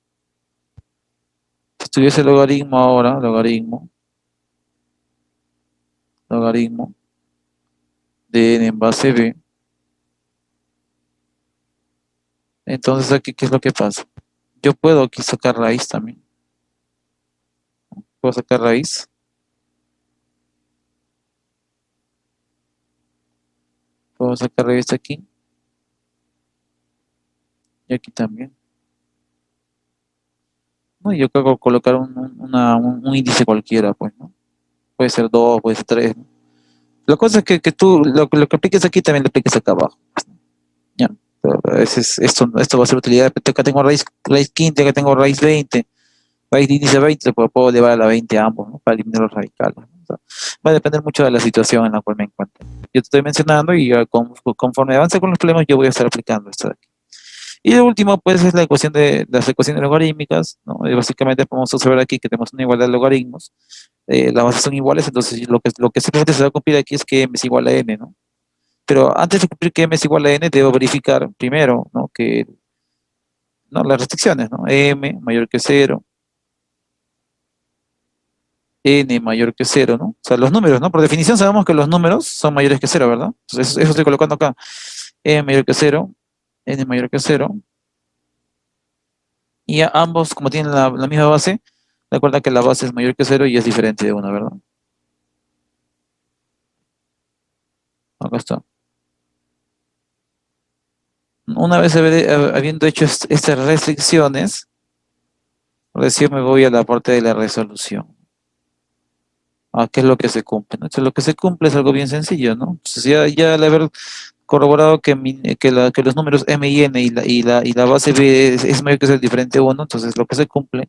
Si tuviese logaritmo ahora, logaritmo de n en base b, entonces aquí, ¿qué es lo que pasa? Yo puedo aquí sacar raíz también. Puedo sacar raíz. Puedo sacar raíz aquí y aquí también. ¿No? Y yo puedo colocar un índice cualquiera, pues, ¿no? Puede ser 2, puede ser 3, ¿no? La cosa es que tú lo que apliques aquí también lo apliques acá abajo. Ya. Pero esto va a ser utilidad. Acá tengo raíz 15, acá tengo raíz 20, raíz de índice 20, pues puedo llevar a la 20 a ambos, ¿no? Para eliminar los radicales, ¿no? O sea, va a depender mucho de la situación en la cual me encuentre. Yo te estoy mencionando y ya conforme avance con los problemas, yo voy a estar aplicando esto de aquí. Y lo último, pues, es la ecuación de las ecuaciones logarítmicas, ¿no? Y básicamente podemos observar aquí que tenemos una igualdad de logaritmos, las bases son iguales, entonces lo que simplemente se va a cumplir aquí es que m es igual a n, ¿no? Pero antes de cumplir que m es igual a n, debo verificar primero, ¿no? ¿No? Las restricciones, ¿no? M mayor que cero, n mayor que cero, ¿no? O sea, los números, ¿no? Por definición sabemos que los números son mayores que cero, ¿verdad? Entonces, eso estoy colocando acá. M mayor que cero, n mayor que cero, y ambos, como tienen la misma base, recuerda que la base es mayor que cero y es diferente de una, ¿verdad? Acá está. Una vez habiendo hecho estas restricciones, recién me voy a la parte de la resolución. ¿Qué es lo que se cumple? ¿No? Entonces, lo que se cumple es algo bien sencillo, ¿no? Entonces, ya al haber corroborado que los números m y n y la base b es mayor que el diferente 1, entonces lo que se cumple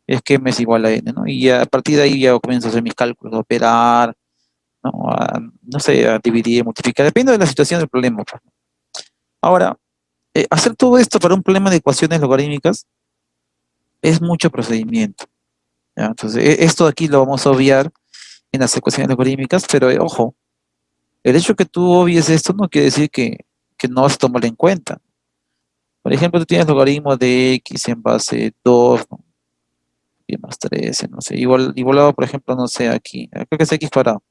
es que m es igual a n, ¿no? Y ya, a partir de ahí ya comienzo a hacer mis cálculos, a operar, ¿no? No sé, a dividir, multiplicar, depende de la situación del problema, pues. Ahora, hacer todo esto para un problema de ecuaciones logarítmicas es mucho procedimiento, ¿ya? Entonces, esto de aquí lo vamos a obviar en las ecuaciones logarítmicas, pero ojo, el hecho que tú obvies esto no quiere decir que no vas a tomar en cuenta. Por ejemplo, tú tienes logaritmo de x en base 2, ¿no? Y más 13, no sé. Igualado, por ejemplo, no sé, aquí. Creo que es x cuadrado.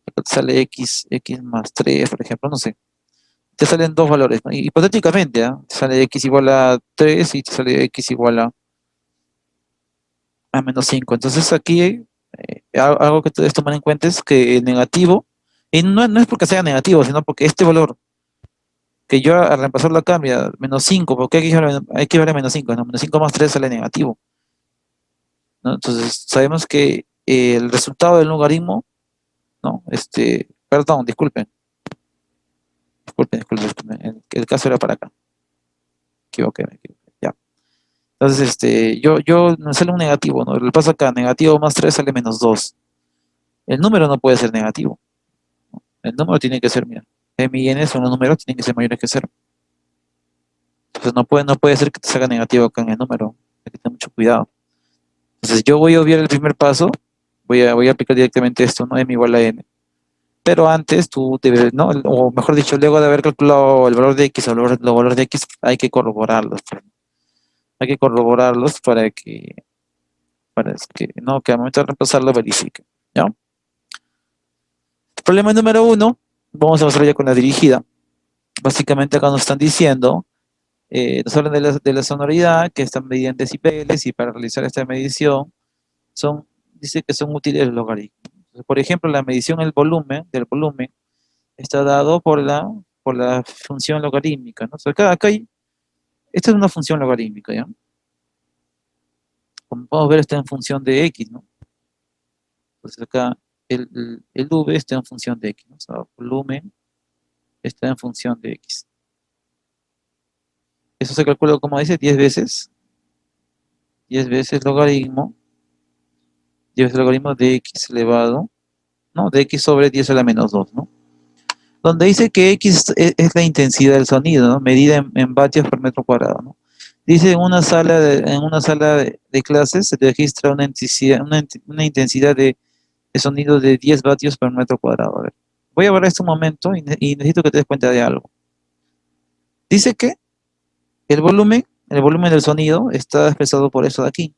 Acá te sale x más 3, por ejemplo, no sé. Te salen dos valores, ¿no? Hipotéticamente, ¿ah? Te sale x igual a 3 y te sale x igual a menos 5. Entonces aquí algo que debes tomar en cuenta es que el negativo, y no es porque sea negativo, sino porque este valor que yo al reemplazarlo acá, mira, menos 5, porque aquí vale menos 5, ¿no? Menos 5 más 3 sale negativo, ¿no? Entonces sabemos que el resultado del logaritmo, ¿no? Perdón, disculpen, el caso era para acá, me equivoqué, ya. Entonces, yo me sale un negativo, ¿no? Le paso acá, negativo más 3 sale menos 2. El número no puede ser negativo, ¿no? El número tiene que ser, mira, m y n son los números, tienen que ser mayores que cero. Entonces no puede ser que te salga negativo acá en el número, hay que tener mucho cuidado. Entonces yo voy a obviar el primer paso, voy a aplicar directamente esto, ¿no? M igual a n. Pero antes tú debes, ¿no? O mejor dicho, luego de haber calculado el valor de x o el valor de x, hay que corroborarlos, pues. Hay que corroborarlos no, que al momento de reemplazarlo verifique. ¿Ya? Problema número 1, vamos a pasar ya con la dirigida. Básicamente acá nos están diciendo, nos hablan de la sonoridad, que están medida en decibeles, y para realizar esta medición, dice que son útiles los logaritmos. Entonces, por ejemplo, la medición del volumen, está dado por la función logarítmica, ¿no? O sea, esta es una función logarítmica, ¿ya? Como podemos ver, está en función de x, ¿no? Entonces acá el v está en función de x, ¿no? O sea, volumen está en función de x. Eso se calcula, como dice, 10 veces. 10 veces logaritmo. 10 veces logaritmo de x elevado, ¿no? De x sobre 10 a la menos 2, ¿no? Donde dice que x es la intensidad del sonido, ¿no? Medida en vatios por metro cuadrado, ¿no? Dice en una sala de clases se registra una intensidad de sonido de 10 vatios por metro cuadrado. A ver, voy a ver esto un momento y necesito que te des cuenta de algo. Dice que el volumen del sonido está expresado por eso de aquí.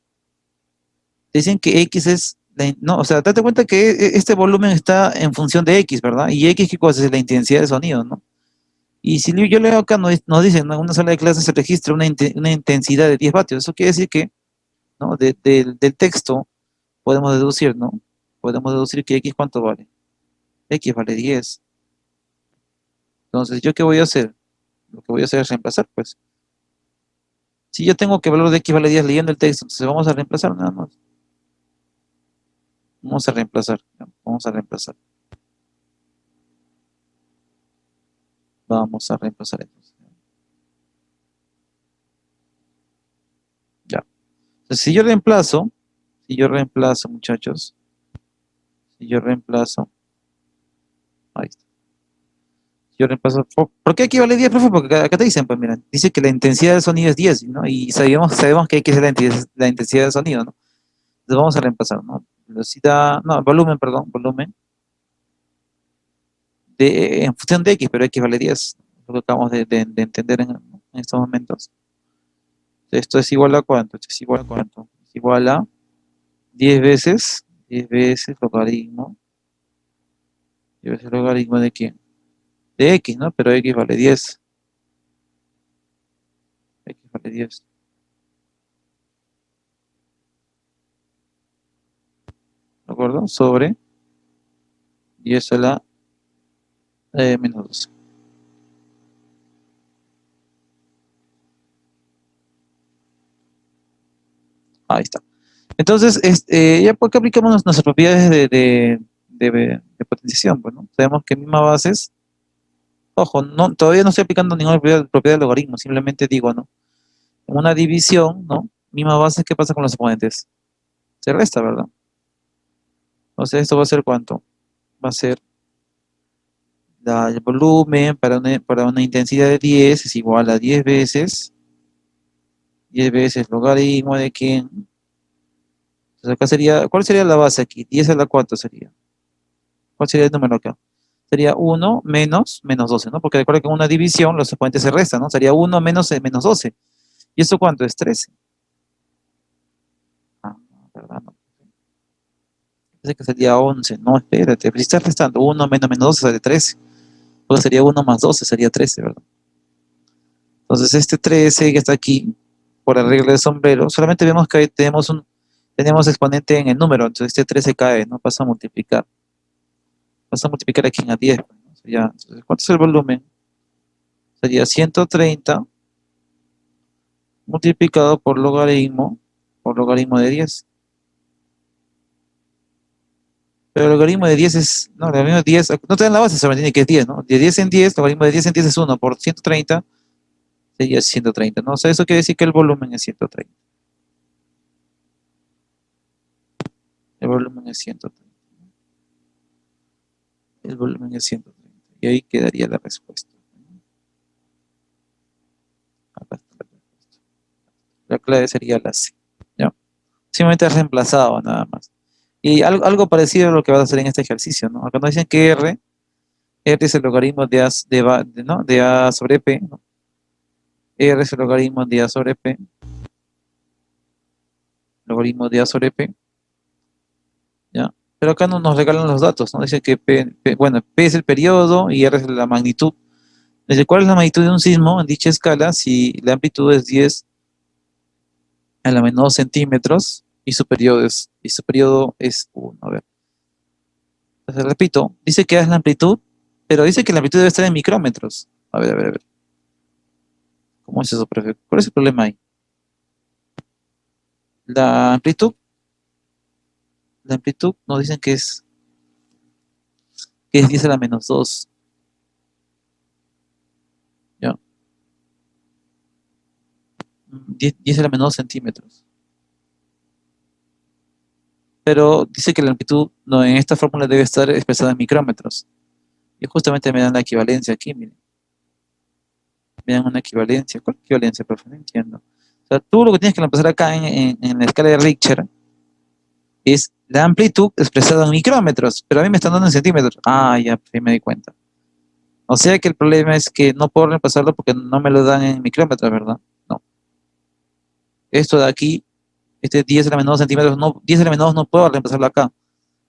Dicen que X es, no, o sea, date cuenta que este volumen está en función de X, ¿verdad? Y X, ¿qué cosa es? La intensidad de sonido, ¿no? Y si yo leo acá, nos dicen, ¿no? En una sala de clases se registra una intensidad de 10 vatios. Eso quiere decir que, ¿no? Del texto podemos deducir, ¿no? Podemos deducir que X, ¿cuánto vale? X vale 10. Entonces, ¿yo qué voy a hacer? Lo que voy a hacer es reemplazar, pues. Si yo tengo que el valor de X vale 10 leyendo el texto, entonces vamos a reemplazar nada más. Vamos a reemplazar, ¿no? Vamos a reemplazar. Vamos a reemplazar entonces. Ya. Entonces, si yo reemplazo, muchachos, si yo reemplazo, ahí está. Yo reemplazo, ¿por qué aquí vale 10, profe? Porque acá te dicen, pues mira, dice que la intensidad del sonido es 10, ¿no? Y sabemos que hay que ser la intensidad del sonido, ¿no? Entonces vamos a reemplazar, ¿no? Velocidad, no, volumen, perdón, volumen, en función de X, pero X vale 10, lo que acabamos de entender en estos momentos. Esto es igual a cuánto, esto es igual a cuánto, es igual a 10 veces logaritmo, 10 veces logaritmo de quién, de X, ¿no? Pero X vale 10, X vale 10, ¿de acuerdo? Sobre 10 a la menos 12. Ahí está. Entonces, ya por qué aplicamos nuestras propiedades de potenciación, pues, ¿no? Sabemos que misma bases, ojo, no, todavía no estoy aplicando ninguna propiedad de logaritmo, simplemente digo, ¿no? En una división, ¿no? Misma base, ¿qué pasa con los exponentes? Se resta, ¿verdad? Entonces, ¿esto va a ser cuánto? Va a ser el volumen para una intensidad de 10 es igual a 10 veces logaritmo de quién. Entonces acá sería, ¿cuál sería la base aquí? 10 a la cuánto sería. ¿Cuál sería el número acá? Sería 1 menos 12, ¿no? Porque recuerda que en una división los exponentes se restan, ¿no? Sería 1 menos 12. ¿Y esto cuánto es? 13. Ah, no, ¿verdad? No. Dice que sería 11. No, espérate. Pero si estás restando 1 menos 12 sale 13. Pues sería 1 más 12, sería 13, ¿verdad? Entonces este 13 que está aquí, por la regla de sombrero, solamente vemos que ahí tenemos exponente en el número, entonces este 13 cae, ¿no? Pasa a multiplicar. Pasa a multiplicar aquí a 10, ¿no? Entonces, ¿cuánto es el volumen? Sería 130 multiplicado por logaritmo de 10. Pero el logaritmo de 10 es, no, el logaritmo de 10, no te dan la base, solamente tiene que es 10, ¿no? De 10 en 10, logaritmo de 10 en 10 es 1, por 130 sería 130, ¿no? O sea, eso quiere decir que el volumen es 130. El volumen es 130. El volumen es 130. Y ahí quedaría la respuesta. Acá está la respuesta. La clave sería la C. ¿Ya? Simplemente es reemplazado nada más. Y algo parecido a lo que vas a hacer en este ejercicio, ¿no? Acá nos dicen que R es el logaritmo ¿no? De A sobre P, ¿no? R es el logaritmo de A sobre P. logaritmo de A sobre P, ¿ya? Pero acá no nos regalan los datos, ¿no? Dice que bueno, P es el periodo y R es la magnitud. Dice, ¿cuál es la magnitud de un sismo en dicha escala si la amplitud es 10 a la menos 2 centímetros y su periodo es 1? A ver, entonces, repito, dice que es la amplitud, pero dice que la amplitud debe estar en micrómetros. A ver. ¿Cómo es eso, profe? ¿Cuál es el problema ahí? La amplitud, nos dicen que es 10 a la menos 2, ¿ya? 10 a la menos 2 centímetros. Pero dice que la amplitud no, en esta fórmula debe estar expresada en micrómetros. Y justamente me dan la equivalencia aquí, miren. Me dan una equivalencia. ¿Cuál equivalencia, profe? No entiendo. O sea, tú lo que tienes que empezar acá en la escala de Richter es la amplitud expresada en micrómetros, pero a mí me están dando en centímetros. Ah, ya, pues, ahí me di cuenta. O sea que el problema es que no puedo reemplazarlo porque no me lo dan en micrómetros, ¿verdad? No. Esto de aquí, este 10 a la menos 2 centímetros, no, 10 a la menos 2 no puedo reemplazarlo acá.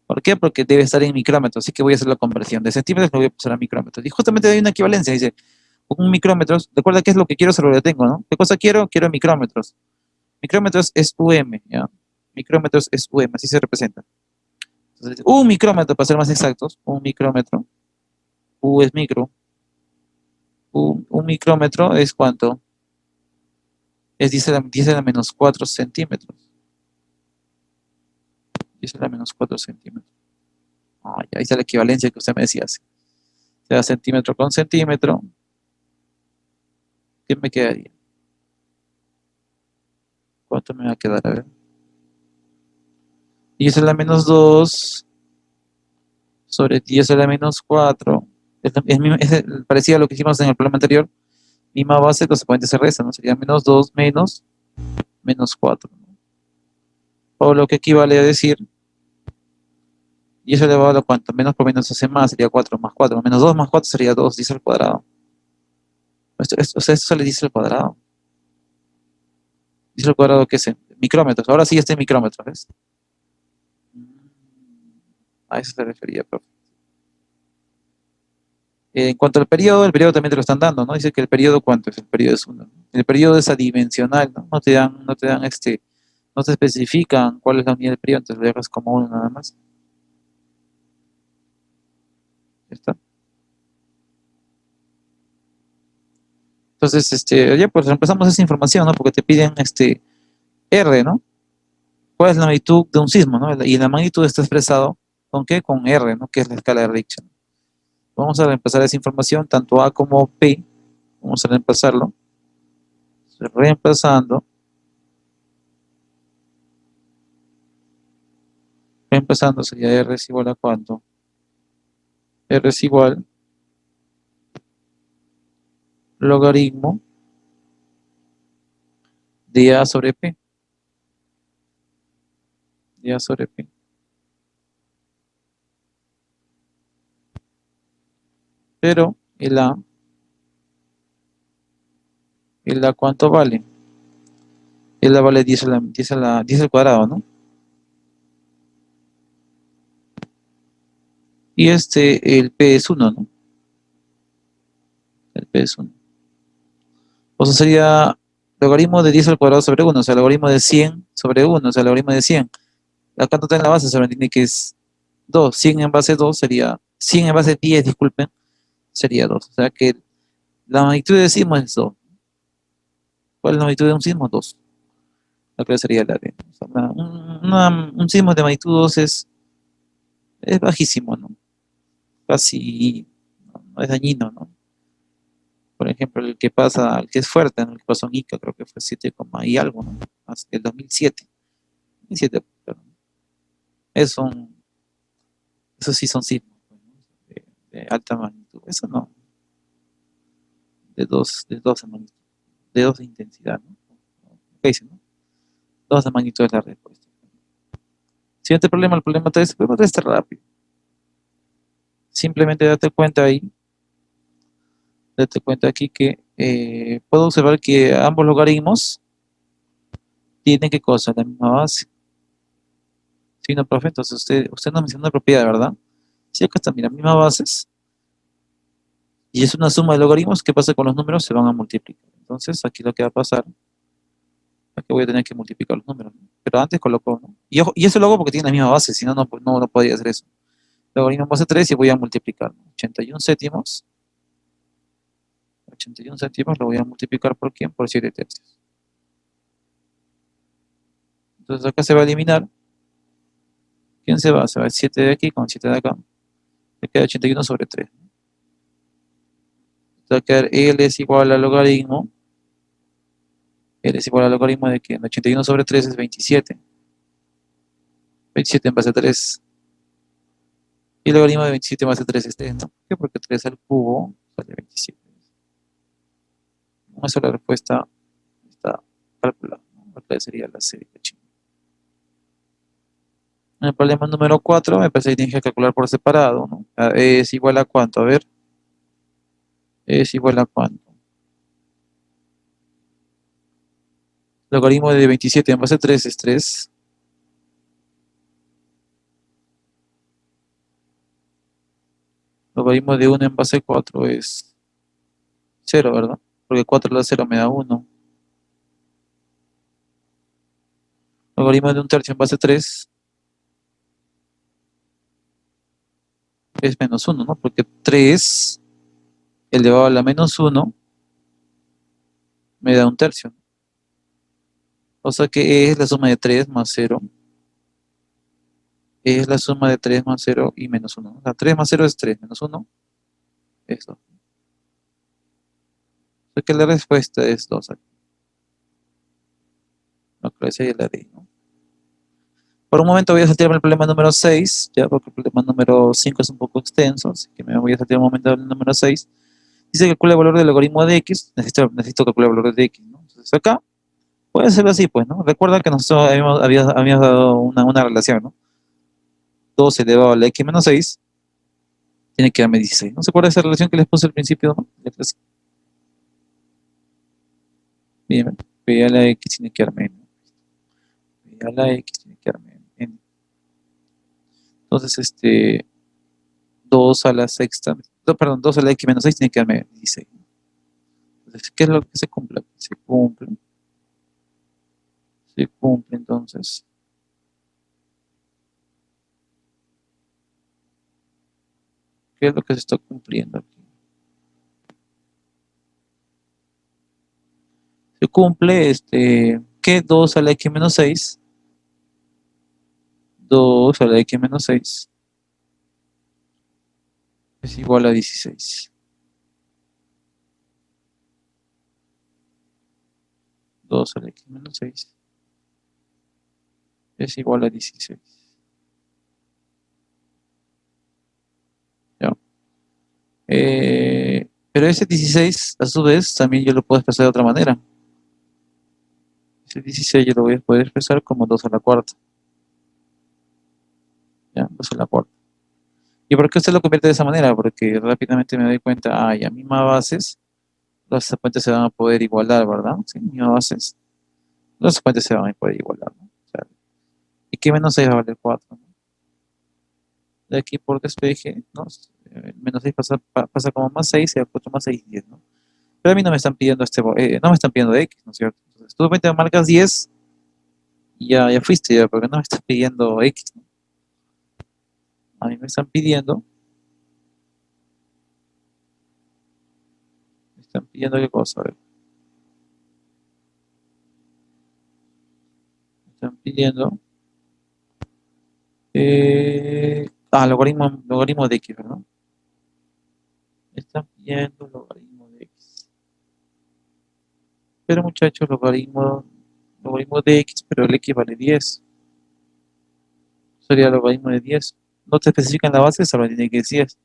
¿Por qué? Porque debe estar en micrómetros, así que voy a hacer la conversión. De centímetros lo voy a pasar a micrómetros. Y justamente hay una equivalencia, dice, un micrómetros, recuerda qué es lo que quiero, se lo tengo, ¿no? ¿Qué cosa quiero? Quiero micrómetros. Micrómetros es UM, ¿ya? Micrómetros es UM, así se representa. Entonces, un micrómetro, para ser más exactos, un micrómetro, U es micro, un micrómetro es ¿cuánto? Es 10 a la menos 4 centímetros. 10 a la menos 4 centímetros. Ah, ya, ahí está la equivalencia que usted me decía. Así. O sea, centímetro con centímetro, ¿qué me quedaría? ¿Cuánto me va a quedar? A ver. 10 a la menos 2 sobre 10 a la menos 4. Es parecido a lo que hicimos en el problema anterior. Misma base, los exponentes se restan, ¿no? Sería menos 2 menos 4. ¿No? O lo que equivale a decir, y eso elevado a cuánto, menos por menos hace más, sería 4 más 4, menos 2 más 4 sería 2, dice al cuadrado. O sea, esto se le dice al cuadrado. Dice al cuadrado que es en micrómetros. Ahora sí está en micrómetros, ¿ves? A eso se refería, profe. En cuanto al periodo, el periodo también te lo están dando, ¿no? Dice que el periodo, ¿cuánto es? El periodo es 1. El periodo es adimensional, ¿no? No te especifican cuál es la unidad de periodo, entonces lo dejas como 1 nada más. ¿Ya está? Entonces, ya pues reemplazamos esa información, ¿no? Porque te piden, R, ¿no? ¿Cuál es la magnitud de un sismo, ¿no? Y la magnitud está expresado, ¿con qué? Con R, ¿no? Que es la escala de Richter. Vamos a reemplazar esa información, tanto A como P, vamos a reemplazarlo. Reemplazando sería R es igual a ¿cuánto? R es igual logaritmo de A sobre P. De A sobre P. Pero el A ¿cuánto vale? El A vale 10 al cuadrado, ¿no? Y el P es 1, ¿no? El P es 1. O sea, sería logaritmo de 10 al cuadrado sobre 1, o sea, logaritmo de 100 sobre 1, o sea, logaritmo de 100. Acá no está en la base, solo tiene que es 2. 100 en base 2 sería, 100 en base 10, disculpen, sería 2. O sea que la magnitud de sismo es 2. ¿Cuál es la magnitud de un sismo? 2. Lo que sería el área. O sea, un sismo de magnitud 2 es bajísimo, ¿no? Casi no es dañino, ¿no? Por ejemplo, el que es fuerte, ¿no? El que pasó en Ica, creo que fue 7, y algo, ¿no? Hasta el 2007. 2007, pero esos sí son sismos, pues, ¿no? De alta magnitud. Eso no, de dos de magnitud, de 2 de intensidad, ¿no? ¿Qué dice, no? 2 de magnitud es la respuesta. Siguiente problema, el problema 3, el problema 3 está rápido. Simplemente date cuenta aquí que puedo observar que ambos logaritmos tienen ¿qué cosa? La misma base. Sí, no, profe, entonces usted no mencionó la propiedad, ¿verdad? Sí, acá está, mira, mismas bases, y es una suma de logaritmos. ¿Qué pasa con los números? Se van a multiplicar. Entonces, aquí lo que va a pasar es que voy a tener que multiplicar los números, ¿no? Pero antes coloco, ¿no? Y, y eso lo hago porque tiene la misma base, si no, no podría hacer eso. Logaritmo en base 3 y voy a multiplicar, ¿no? 81 séptimos. 81 séptimos lo voy a multiplicar por ¿quién? Por 7 tercios. Entonces acá se va a eliminar. ¿Quién se va? Se va el 7 de aquí con 7 de acá. Me queda 81 sobre 3. Va a quedar L es igual al logaritmo. L es igual al logaritmo de que 81 sobre 3 es 27. 27 en base a 3. Y el logaritmo de 27 en base a 3 es 3, ¿no? ¿Por qué? Porque 3 al cubo sale 27. Una sola respuesta está calculada, ¿no? La clave sería la C de Chile. En el problema número 4 me parece que tienes que calcular por separado, ¿no? E es igual a ¿cuánto? A ver. E es igual a ¿cuánto? Logaritmo de 27 en base a 3 es 3. Logaritmo de 1 en base a 4 es 0, ¿verdad? Porque 4 a la 0 me da 1. Logaritmo de 1/3 en base a 3 es menos 1, ¿no? Porque 3 elevado a la menos 1 me da 1/3. O sea que E es la suma de 3 más 0. E es la suma de 3 más 0 y menos 1. O sea, 3 más 0 es 3, menos 1 es 2. O sea que la respuesta es 2 aquí. No creo que sea la D, ¿no? Por un momento voy a saltarme el problema número 6, ya porque el problema número 5 es un poco extenso, así que me voy a saltar un momento el número 6. Dice que calcula el valor del logaritmo de x, necesito calcular el valor de x, ¿no? Entonces acá puede ser así, pues, ¿no? Recuerda que nosotros habíamos dado una relación, ¿no? 2 elevado a la x menos 6 tiene que darme 16. ¿No se acuerda de esa relación que les puse al principio, ¿no? Bien, P a la x tiene que darme n. P a la x tiene que darme n. Entonces, 2 a la sexta, no, perdón, 2 a la x menos 6 tiene que darme 16. Entonces, ¿qué es lo que se cumple? Se cumple entonces. ¿Qué es lo que se está cumpliendo aquí? Se cumple, ¿qué? 2 a la x menos 6. 2 a la x menos 6 es igual a 16. 2 a la x menos 6 es igual a 16. ¿Ya? Pero ese 16, a su vez, también yo lo puedo expresar de otra manera. Ese 16 yo lo voy a poder expresar como 2 a la cuarta. ¿Ya? 2 a la cuarta. ¿Y por qué usted lo convierte de esa manera? Porque rápidamente me doy cuenta, a mismas bases, las exponentes se van a poder igualar, ¿verdad? Sí, mismas bases, los exponentes se van a poder igualar, ¿no? O sea, y que menos 6 va a valer 4, ¿no? De aquí por despeje, ¿no? Menos 6 pasa como más 6, y 4 más 6, 10, ¿no? Pero a mí no me están pidiendo no me están pidiendo x, ¿no es cierto? Entonces, tú me marcas 10 y ya fuiste, ya, porque no me están pidiendo x, ¿no? A mí me están pidiendo qué cosa, a ver. Me están pidiendo, logaritmo de x, ¿verdad? Me están pidiendo logaritmo de x. Pero muchachos, logaritmo de x, pero el x vale 10. Sería logaritmo de 10. No te especifican la base, solo tiene que decir 10.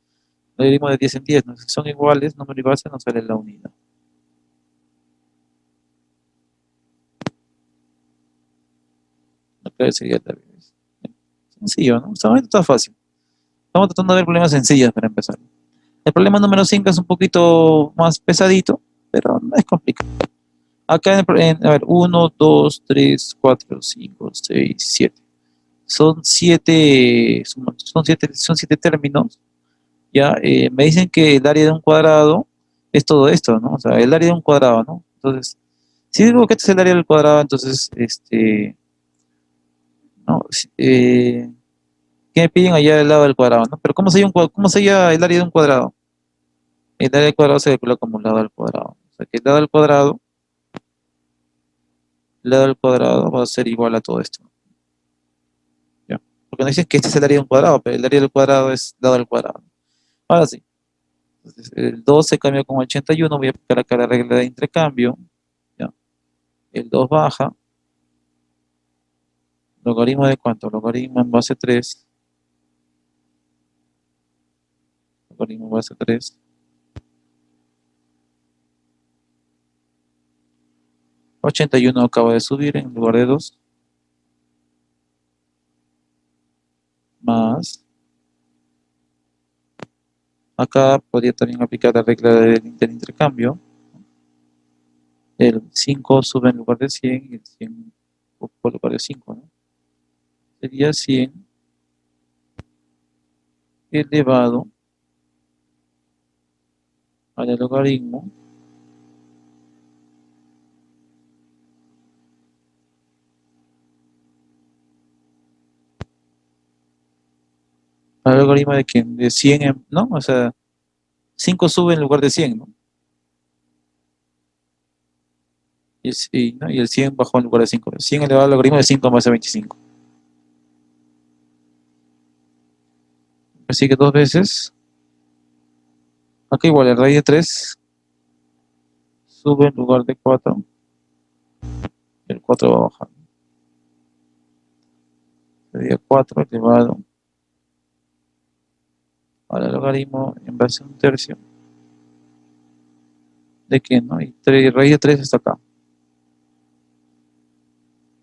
Logaritmo de 10 en 10, ¿no? Si son iguales, número y base, no sale la unidad. Lo que sería la vez. Sencillo, ¿no? Hasta el momento está fácil. Estamos tratando de ver problemas sencillos para empezar. El problema número 5 es un poquito más pesadito, pero no es complicado. Acá a ver, 1, 2, 3, 4, 5, 6, 7. son siete términos, ya, me dicen que el área de un cuadrado es todo esto, ¿no? O sea, el área de un cuadrado, ¿no? Entonces, si digo que este es el área del cuadrado, entonces, ¿no? ¿Qué me piden allá del lado del cuadrado, no? Pero ¿cómo se halla el área de un cuadrado? El área del cuadrado se calcula como el lado del cuadrado. O sea, que el lado del cuadrado va a ser igual a todo esto, ¿ya? Porque no dicen que este es el área de un cuadrado, pero el área del cuadrado es lado del cuadrado. Ahora sí, entonces el 2 se cambia con 81, voy a aplicar acá la regla de intercambio, ¿ya? El 2 baja, ¿logaritmo de cuánto? Logaritmo en base 3, logaritmo en base 3, 81 acaba de subir en lugar de 2, más, acá podría también aplicar la regla del intercambio, el 5 sube en lugar de 100 y el 100 ocupa en lugar de 5, ¿no? Sería 100 elevado al logaritmo al logaritmo de quién, de 100, ¿no? O sea, 5 sube en lugar de 100, ¿no? ¿no? Y el 100 bajó en lugar de 5. 100 elevado al logaritmo de 5 más de 25. Así que dos veces. Acá igual, el raíz de 3 sube en lugar de 4. El 4 va a bajar. Sería 4 elevado al logaritmo en base a un tercio. ¿De qué, no? Y raíz de 3 está acá.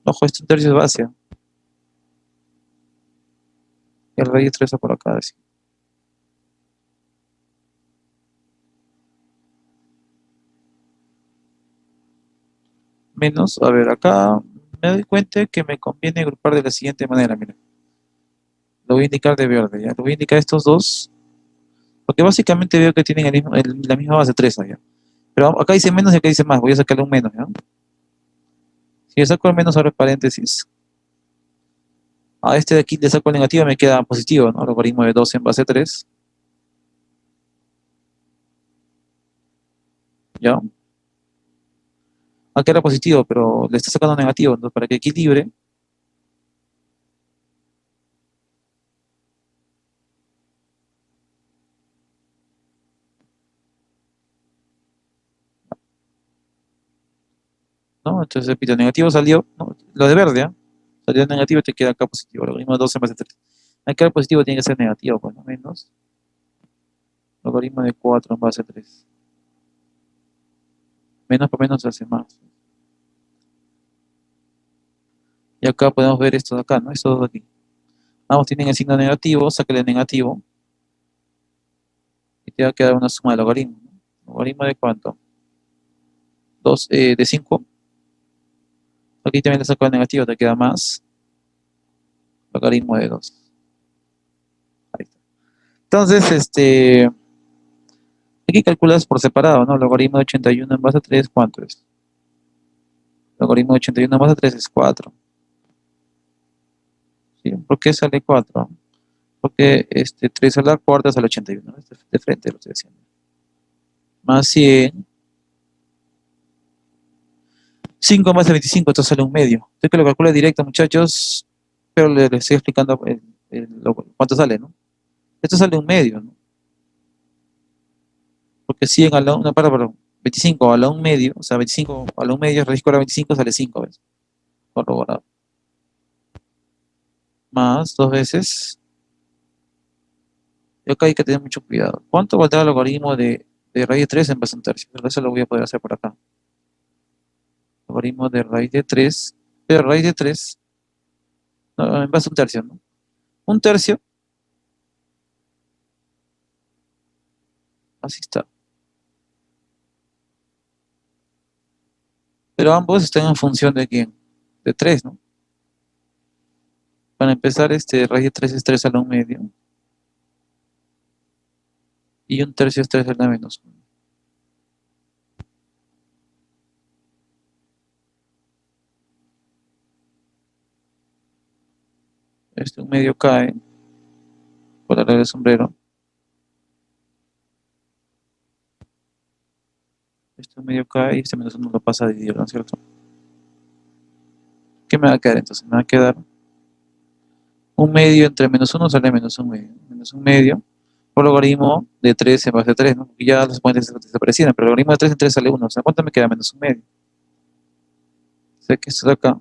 Ojo, este un tercio es base. El raíz de 3 está por acá. Así. Menos, a ver, acá me doy cuenta que me conviene agrupar de la siguiente manera, mira. Lo voy a indicar de verde, ¿ya? Lo voy a indicar estos dos, porque básicamente veo que tienen la misma base 3 allá. Pero acá dice menos y acá dice más, voy a sacarle un menos, ¿ya? Si le saco el menos, abre paréntesis. A este de aquí le saco el negativo, me queda positivo, ¿no? Logaritmo de 2 en base 3, ¿ya? Acá era positivo, pero le está sacando negativo, entonces para que equilibre, ¿no? Entonces, repito, negativo salió, ¿no? Lo de verde, ¿ah? Salió negativo y te queda acá positivo, logaritmo de 2 en base 3. Acá el positivo tiene que ser negativo, pues, ¿no? Menos logaritmo de 4 en base 3. Menos por menos se hace más. Y acá podemos ver estos de acá, ¿no? Estos dos de aquí. Ambos tienen el signo negativo, sáquale el negativo y te va a quedar una suma de logaritmos, ¿no? ¿Logaritmo de cuánto? 2 de 5. Aquí también le saco el negativo, te queda más logaritmo de 2. Ahí está. Entonces, aquí calculas por separado, ¿no? Logaritmo de 81 en base a 3, ¿cuánto es? Logaritmo de 81 en base a 3 es 4. ¿Sí? ¿Por qué sale 4? Porque 3 a la cuarta sale 81, ¿no? De frente lo estoy haciendo. Más 100. 5 más de 25, esto sale un medio. Estoy que lo calcula directo, muchachos, pero les estoy explicando cuánto sale, ¿no? Esto sale un medio, ¿no? Porque 100 a la 1, perdón, 25 a la 1 medio, o sea, 25 a la 1 medio, raíz cuadrada de 25 sale 5 veces, corroborado. Más 2 veces, y acá hay que tener mucho cuidado. ¿Cuánto valdrá el logaritmo de raíz de 3 en base a un tercio? Pero eso lo voy a poder hacer por acá. Logaritmo de raíz de 3, pero raíz de 3, no, en base a un tercio, ¿no? Un tercio, así está. Pero ambos están en función de quién, de 3, ¿no? Para empezar, raíz de 3 es 3 a la 1 medio. Y 1/3 es 3 a la menos 1. Este 1 medio cae por la regla del sombrero. Este 1 medio cae y este menos 1 lo pasa a dividir, ¿no es cierto? ¿Qué me va a quedar entonces? Me va a quedar 1 medio entre menos 1 sale menos 1 medio. Menos 1 medio por logaritmo de 3 en base a 3, ¿no? Porque ya los exponentes desaparecieron, pero el logaritmo de 3 en 3 sale 1. O sea, ¿cuánto me queda? Menos 1 medio. O sea que esto de acá,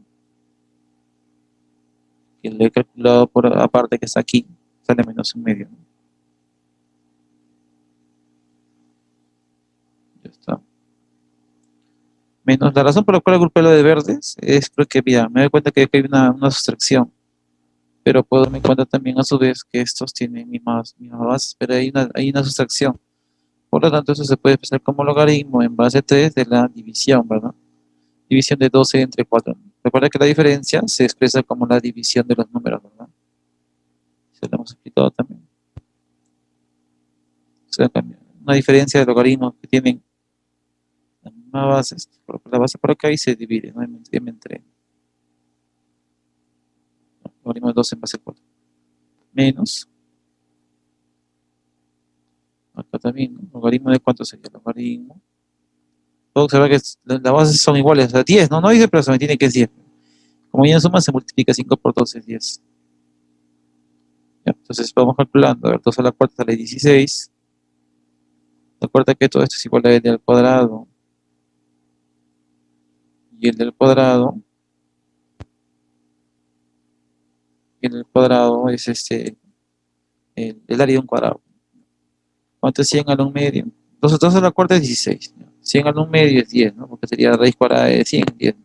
que lo he calculado por aparte que está aquí, sale menos 1 medio, ¿no? Ya está. Menos la razón por la cual agrupé lo de verdes es porque, mira, me doy cuenta que aquí hay una sustracción, pero puedo darme cuenta también a su vez que estos tienen mismas bases, pero hay una sustracción. Por lo tanto, eso se puede expresar como logaritmo en base 3 de la división, ¿verdad? División de 12 entre 4. Recuerda que la diferencia se expresa como la división de los números, ¿verdad? Se lo hemos explicado también. O sea, una diferencia de logaritmos que tienen las mismas bases, coloco la base por acá y se divide, ¿no? M entre logaritmo de 12 en base 4. Menos, acá también, ¿no? Logaritmo de cuánto sería, logaritmo. Puedo observar que las bases son iguales, o sea, 10, ¿no? No dice, pero se me tiene que es 10. Como ya en suma se multiplica 5 por 12 es 10. Ya, entonces vamos calculando, a ver, 2 a la cuarta sale 16. Recuerda que todo esto es igual a l al cuadrado. Y el del cuadrado, es el área de un cuadrado. ¿Cuánto es 100 al 1 medio? 2 a la cuarta es 16. 100 al 1 medio es 10, ¿no? Porque sería raíz cuadrada de 100, 10.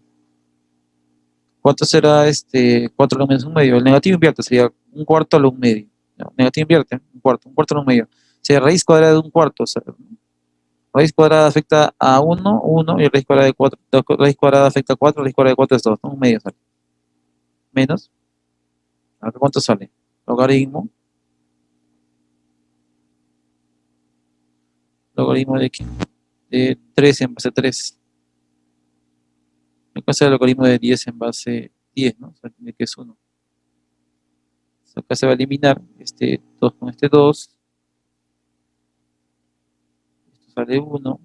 ¿Cuánto será 4 al 1 menos 1 medio? El negativo invierte, sería un cuarto al 1 medio. ¿No? Negativo invierte, un cuarto al 1 medio. Sería raíz cuadrada de un cuarto. O sea, raíz cuadrada afecta a 1, 1, y raíz cuadrada de 4. Raíz cuadrada afecta a 4, raíz cuadrada de 4 es 2, ¿no? 1 medio sale. Menos, a ver cuánto sale. Logaritmo, logaritmo de ¿qué? De 3 en base 3. Acá será el logaritmo de 10 en base 10, ¿no? O sea, tiene que es 1. Acá se va a eliminar este 2 con este 2. Esto sale 1.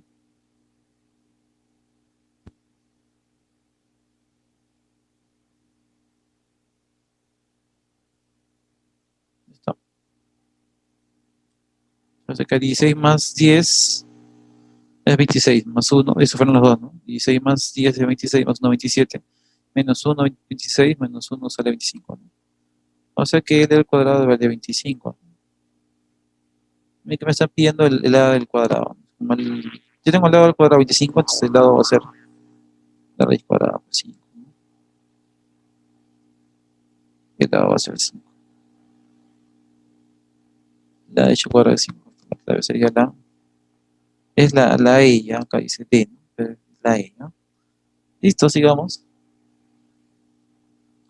Está. Entonces acá 16 más 10 es 26, más 1, esos fueron los dos, ¿no? 16 más 10 es 26, más 1, 27. Menos 1, 26, menos 1 sale 25, ¿no? O sea que el cuadrado vale 25. Que me están pidiendo el lado del cuadrado. Yo tengo el lado del cuadrado 25, entonces el lado va a ser la raíz cuadrada, pues 5. El lado va a ser 5. La de hecho cuadrada de 5. La clave sería es la E, ya acá dice D, ¿no? Pero es la E, ¿no? Listo, sigamos.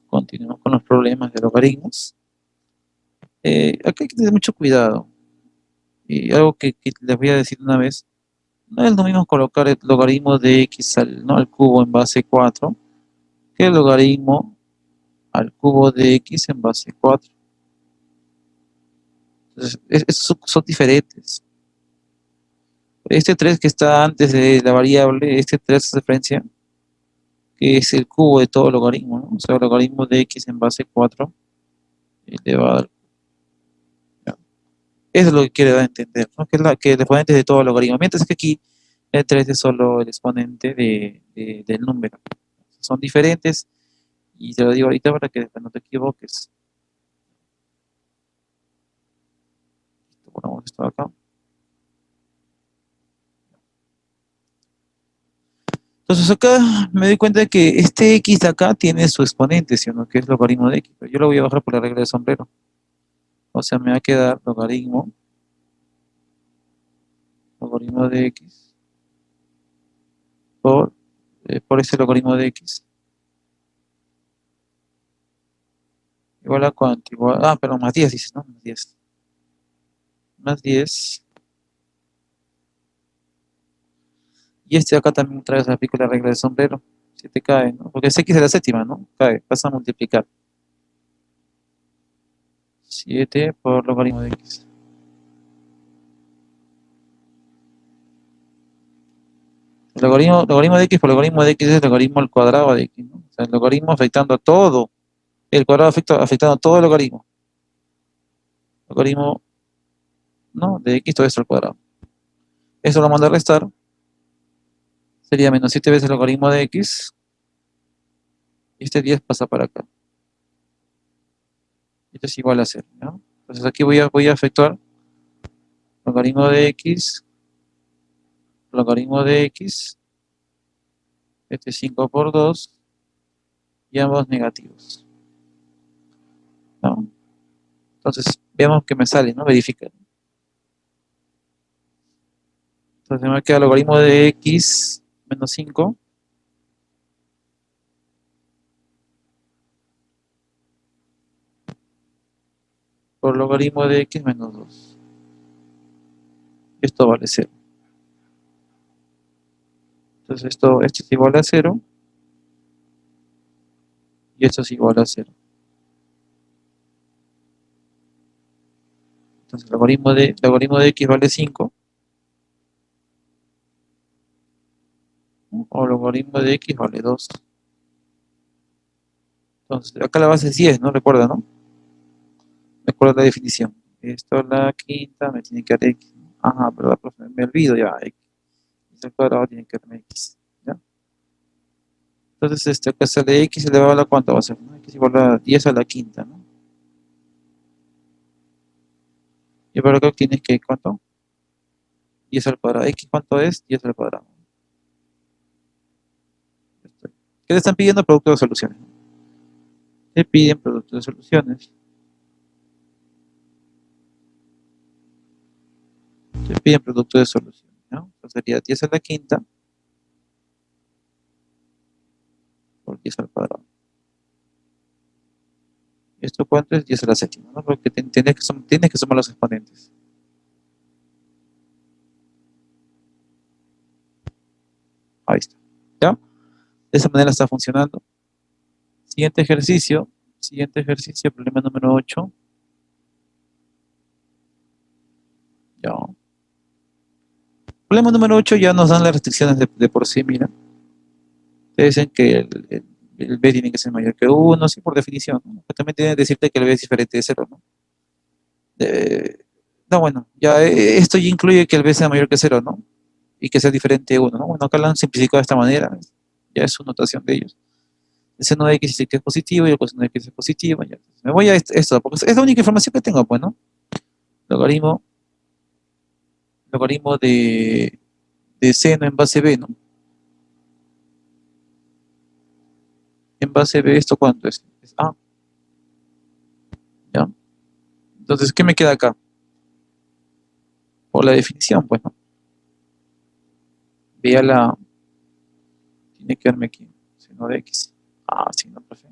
Continuamos con los problemas de logaritmos. Aquí hay que tener mucho cuidado. Y algo que les voy a decir una vez, no es lo mismo colocar el logaritmo de x al cubo en base 4 que el logaritmo al cubo de x en base 4. Entonces, esos son diferentes. Este 3 que está antes de la variable, este 3 hace referencia que es el cubo de todo logaritmo, ¿no? O sea, el logaritmo de x en base 4 elevado al... Ya. Eso es lo que quiere dar a entender, ¿no? Que el exponente es de todo logaritmo. Mientras que aquí el 3 es solo el exponente del número. Son diferentes y te lo digo ahorita para que después no te equivoques. Ponemos esto acá. Entonces acá me doy cuenta de que este x de acá tiene su exponente, ¿sí o no? Que es logaritmo de x. Pero yo lo voy a bajar por la regla de sombrero. O sea, me va a quedar logaritmo de x por ese logaritmo de x igual a cuánto, igual, ah, perdón, más 10 dices, ¿no? Más 10. Más 10. Y este de acá también trae esa aplica la regla del sombrero. Si te cae, ¿no? Porque es x de la séptima, ¿no? Cae, pasa a multiplicar. 7 por logaritmo de x. Logaritmo de x por logaritmo de x es el logaritmo al cuadrado de x, ¿no? O sea, el logaritmo afectando a todo. El cuadrado afectando a todo el logaritmo. Logaritmo, ¿no? De x todo esto al cuadrado. Eso lo mando a restar. Sería menos 7 veces el logaritmo de x. Y este 10 pasa para acá. Esto es igual a 0, ¿no? Entonces aquí voy a efectuar logaritmo de x, logaritmo de x, este es 5 por 2, y ambos negativos, ¿no? Entonces, veamos que me sale, ¿no? Verificar. Entonces me queda logaritmo de x menos 5 por logaritmo de x menos 2. Esto vale 0. Entonces esto es igual a 0 y esto es igual a 0. Entonces logaritmo de x vale 5, ¿no? O logaritmo de x vale 2. Entonces acá la base es 10, ¿no? Recuerda, ¿no? Recuerda la definición. Esto la quinta me tiene que dar x. Ajá, pero profe, me olvido ya. X al cuadrado tiene que darme x. ¿Ya? Entonces acá sale x elevado a la cuánta va a ser, ¿no? X igual a 10 a la quinta, ¿no? Y para acá tienes que, ¿cuánto? 10 al cuadrado. X, ¿cuánto es? 10 al cuadrado. ¿Qué te están pidiendo? Producto de soluciones. Te piden producto de soluciones. Te piden producto de soluciones, ¿no? Entonces sería 10 a la quinta por 10 al cuadrado. ¿Esto cuánto es? 10 a la séptima, ¿no? Porque tienes que sumar los exponentes. Ahí está. ¿Ya? De esa manera está funcionando. Siguiente ejercicio, problema número 8. Ya. Problema número 8 ya nos dan las restricciones de por sí, mira. Te dicen que el B tiene que ser mayor que 1, sí, por definición, ¿no? Pero también tiene que decirte que el B es diferente de 0, ¿no? No, bueno, ya esto ya incluye que el B sea mayor que 0, ¿no? Y que sea diferente de 1, ¿no? Bueno, acá lo han simplificado de esta manera, ya es su notación de ellos. El seno de x dice que es positivo y el coseno de x es positivo. Ya. Me voy a esto, porque es la única información que tengo, pues, ¿no? Logaritmo, logaritmo de seno en base B, ¿no? En base B, ¿esto cuánto es? Es A, ¿ya? Entonces, ¿qué me queda acá? Por la definición, pues, ¿no? B a la, tiene que darme aquí, seno de x. Ah, sí, no, profe.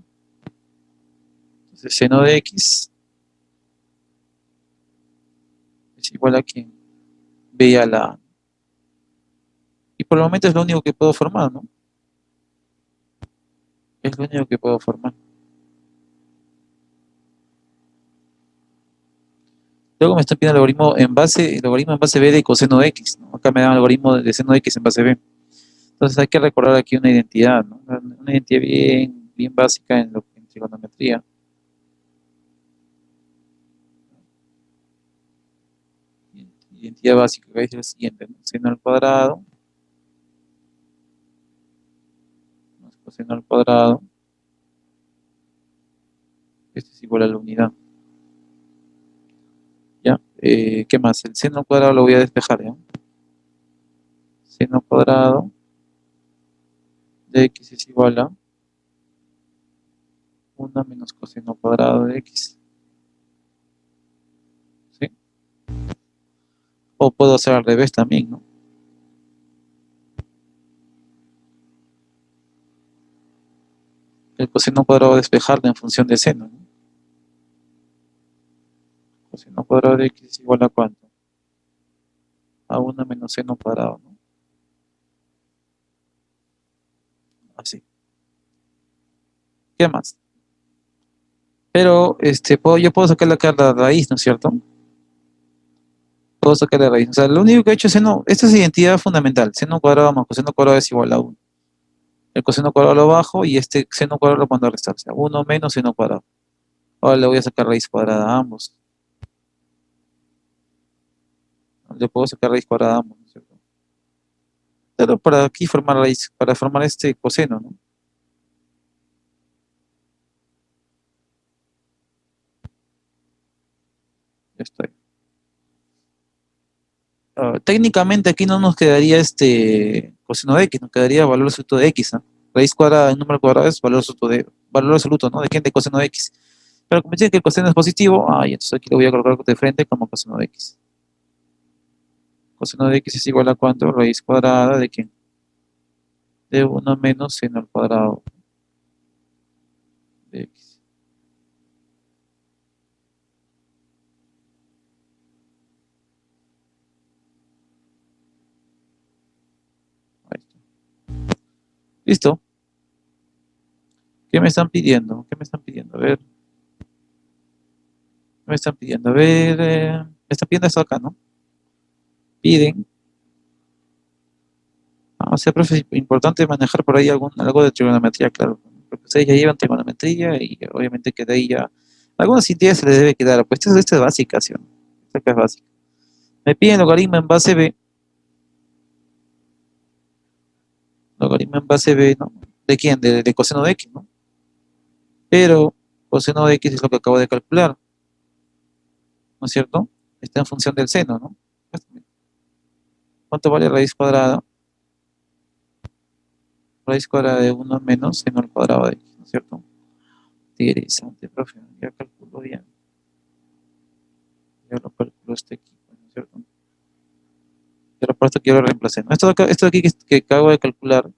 Entonces, seno de x es igual a que B a la, y por el momento es lo único que puedo formar, ¿no? Es lo único que puedo formar. Luego me están pidiendo el logaritmo en base B de coseno de x, ¿no? Acá me dan el logaritmo de seno de x en base B. Entonces hay que recordar aquí una identidad, ¿no? Una identidad bien básica en trigonometría. Identidad básica que es la siguiente, ¿no? Seno al cuadrado más coseno al cuadrado, esto es igual a la unidad. ¿Ya? ¿Qué más? El seno al cuadrado lo voy a despejar, ¿ya? Seno cuadrado de x es igual a 1 menos coseno cuadrado de x. ¿Sí? O puedo hacer al revés también, ¿no? El coseno cuadrado despejarlo en función de seno, ¿no? Coseno cuadrado de x es igual a ¿cuánto? A 1 menos seno cuadrado, ¿no? Así. ¿Qué más? Pero yo puedo sacar la raíz, ¿no es cierto? Puedo sacar la raíz. O sea, lo único que he hecho es seno, esta es identidad fundamental. Seno cuadrado más coseno cuadrado es igual a 1. El coseno cuadrado lo bajo y este seno cuadrado lo mando a restar. O sea, 1 menos seno cuadrado. Ahora le voy a sacar raíz cuadrada a ambos. Le puedo sacar raíz cuadrada a ambos, ¿no es cierto? Pero para aquí formar raíz, para formar este coseno, ¿no? Ya estoy. Técnicamente aquí no nos quedaría coseno de x, nos quedaría valor absoluto de x, ¿no? Raíz cuadrada en número cuadrado es valor absoluto, ¿no? ¿De quién? De coseno de x. Pero como dice que el coseno es positivo, entonces aquí lo voy a colocar de frente como coseno de x. Coseno de x es igual a ¿cuánto? Raíz cuadrada de quién? De 1 menos seno al cuadrado de x. Ahí está. ¿Listo? ¿Qué me están pidiendo? ¿Qué me están pidiendo? A ver, ¿qué me están pidiendo? A ver, me están pidiendo esto acá, ¿no? Piden. O sea, profe, es importante manejar por ahí algo de trigonometría, claro. Porque ustedes ya llevan trigonometría y obviamente que de ahí ya. Algunas ideas se les debe quedar. Pues esta es básica, ¿sí o no? Esta acá es básica. Me piden logaritmo en base B. Logaritmo en base B, ¿no? ¿De quién? De coseno de x, ¿no? Pero coseno de x es lo que acabo de calcular, ¿no es cierto? Está en función del seno, ¿no? ¿Cuánto vale raíz cuadrada? Raíz cuadrada de 1 menos seno al cuadrado de x, ¿no es cierto? Interesante, profe. Ya calculo bien. Ya lo calculo aquí, ¿no es cierto? Pero por esto quiero reemplazar. Esto de aquí que acabo de calcular,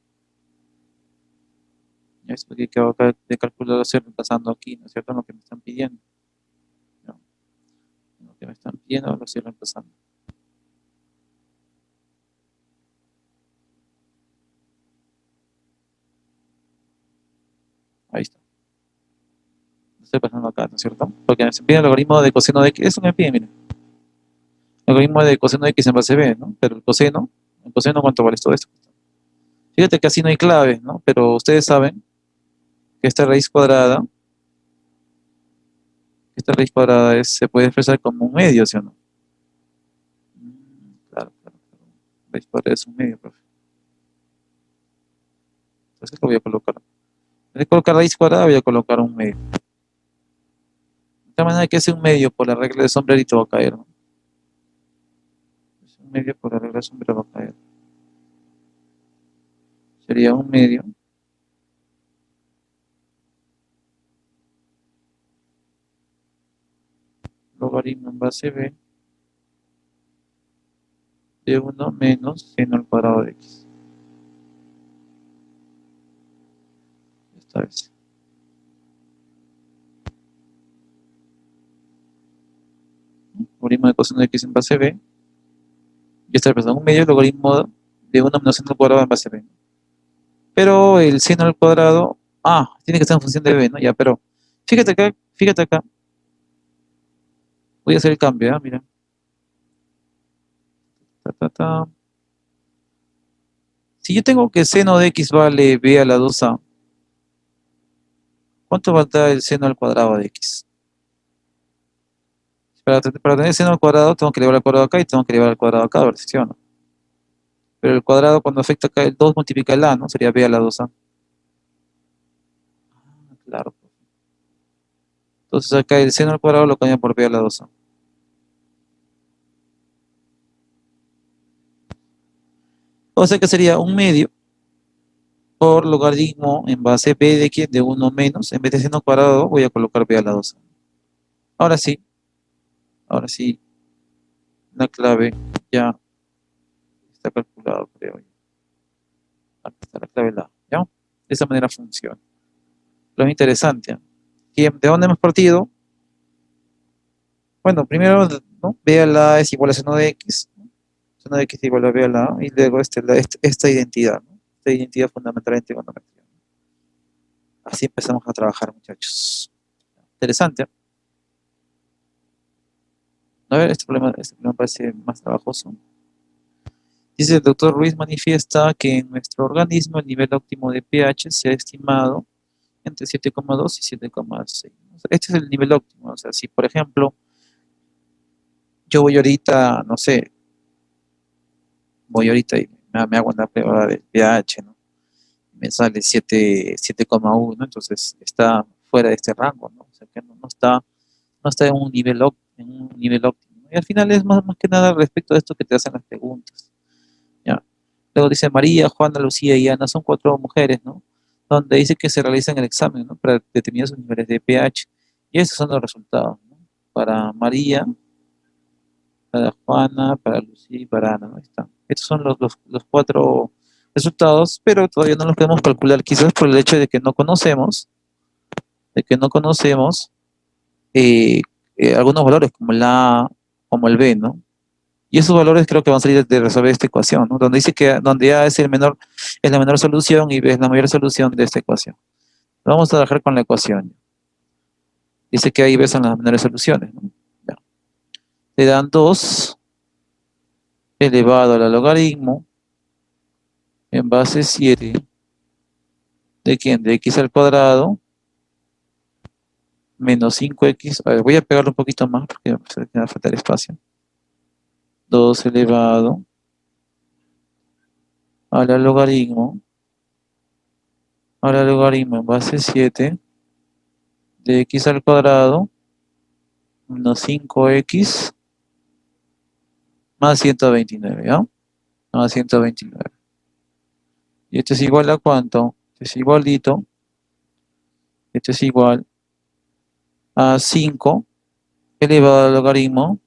esto de aquí que acabo de calcular lo estoy reemplazando aquí, ¿no es cierto? Lo que me están pidiendo, ¿no? Lo que me están pidiendo lo estoy reemplazando. Ahí está. Lo estoy pasando acá, ¿no es cierto? Porque me piden el logaritmo de coseno de x. Eso me piden, miren. El logaritmo de coseno de x en base b, ¿no? Pero el coseno, ¿cuánto vale todo esto? Fíjate que así no hay clave, ¿no? Pero ustedes saben que esta raíz cuadrada se puede expresar como un medio, ¿sí o no? Claro, claro, claro. Raíz cuadrada es un medio, profe. Entonces lo voy a colocar. En vez de colocar raíz cuadrada, voy a colocar un medio. De tal manera que ese un medio por la regla de sombrerito va a caer, ¿no? Un medio por la regla de sombrero va a caer. Sería un medio logaritmo en base b de 1 menos seno al cuadrado de x. Esta vez. Logaritmo de coseno de x en base b. Y esta vez, un medio logaritmo de 1 menos seno al cuadrado en base b. Pero el seno al cuadrado, tiene que estar en función de b, ¿no? Ya, pero fíjate acá. Voy a hacer el cambio, ¿ah? Mira. Ta, ta, ta. Si yo tengo que seno de x vale b a la 2a, ¿cuánto valdrá el seno al cuadrado de x? Para tener seno al cuadrado, tengo que elevar al cuadrado acá y tengo que elevar al cuadrado acá, ¿verdad? ¿Sí o no? Pero el cuadrado, cuando afecta acá, el 2 multiplica el a, ¿no? Sería b a la 2a. Claro. Entonces acá el seno al cuadrado lo cambia por b a la 2a. O sea que sería un medio por logaritmo en base b de quién, de 1 menos. En vez de seno al cuadrado, voy a colocar b a la 2a. Ahora sí, ahora sí, la clave ya está calculado, creo yo. Aquí está la clave ¿ya? De esa manera funciona. Lo interesante, ¿ah? ¿De dónde hemos partido? bueno, primero, ¿no? B a la A es igual a seno de X, ¿no? Seno de X es igual a B a la A, y luego esta identidad, ¿no? Esta identidad fundamental en trigonometría. Así empezamos a trabajar, muchachos. Interesante. A ver, este problema parece más trabajoso. Dice el doctor Ruiz manifiesta que en nuestro organismo el nivel óptimo de pH se ha estimado entre 7,2 y 7,6. Este es el nivel óptimo. O sea, si por ejemplo yo voy ahorita, no sé, voy ahorita y me hago una prueba de pH, ¿no? Me sale 7,1, entonces está fuera de este rango, ¿no? O sea que no está en un nivel, óptimo. Y al final es más que nada respecto a esto que te hacen las preguntas. ¿Ya? Luego dice María, Juana, Lucía y Ana, son 4 mujeres, ¿no? Donde dice que se realizan el examen, ¿no? Para determinar sus niveles de pH. Y estos son los resultados, ¿no? Para María, para Juana, para Lucía y para Ana, ¿no? Ahí están. Estos son los 4 resultados, pero todavía no los podemos calcular, quizás por el hecho de que no conocemos eh, algunos valores como el A, como el B, ¿no? Y esos valores creo que van a salir de resolver esta ecuación, ¿no? Donde dice que donde A es la menor solución y B es la mayor solución de esta ecuación. Vamos a trabajar con la ecuación. Dice que A y B son las menores soluciones, ¿no? Ya. Te dan 2 elevado al logaritmo en base 7 de quién? De x al cuadrado menos 5x. A ver, voy a pegarlo un poquito más porque me va a faltar espacio. 2 elevado al logaritmo en base 7 de x al cuadrado menos 5x más 129, ¿ya? Más 129. Y esto es igual a ¿cuánto? Esto es igualito. Esto es igual a 5 elevado al logaritmo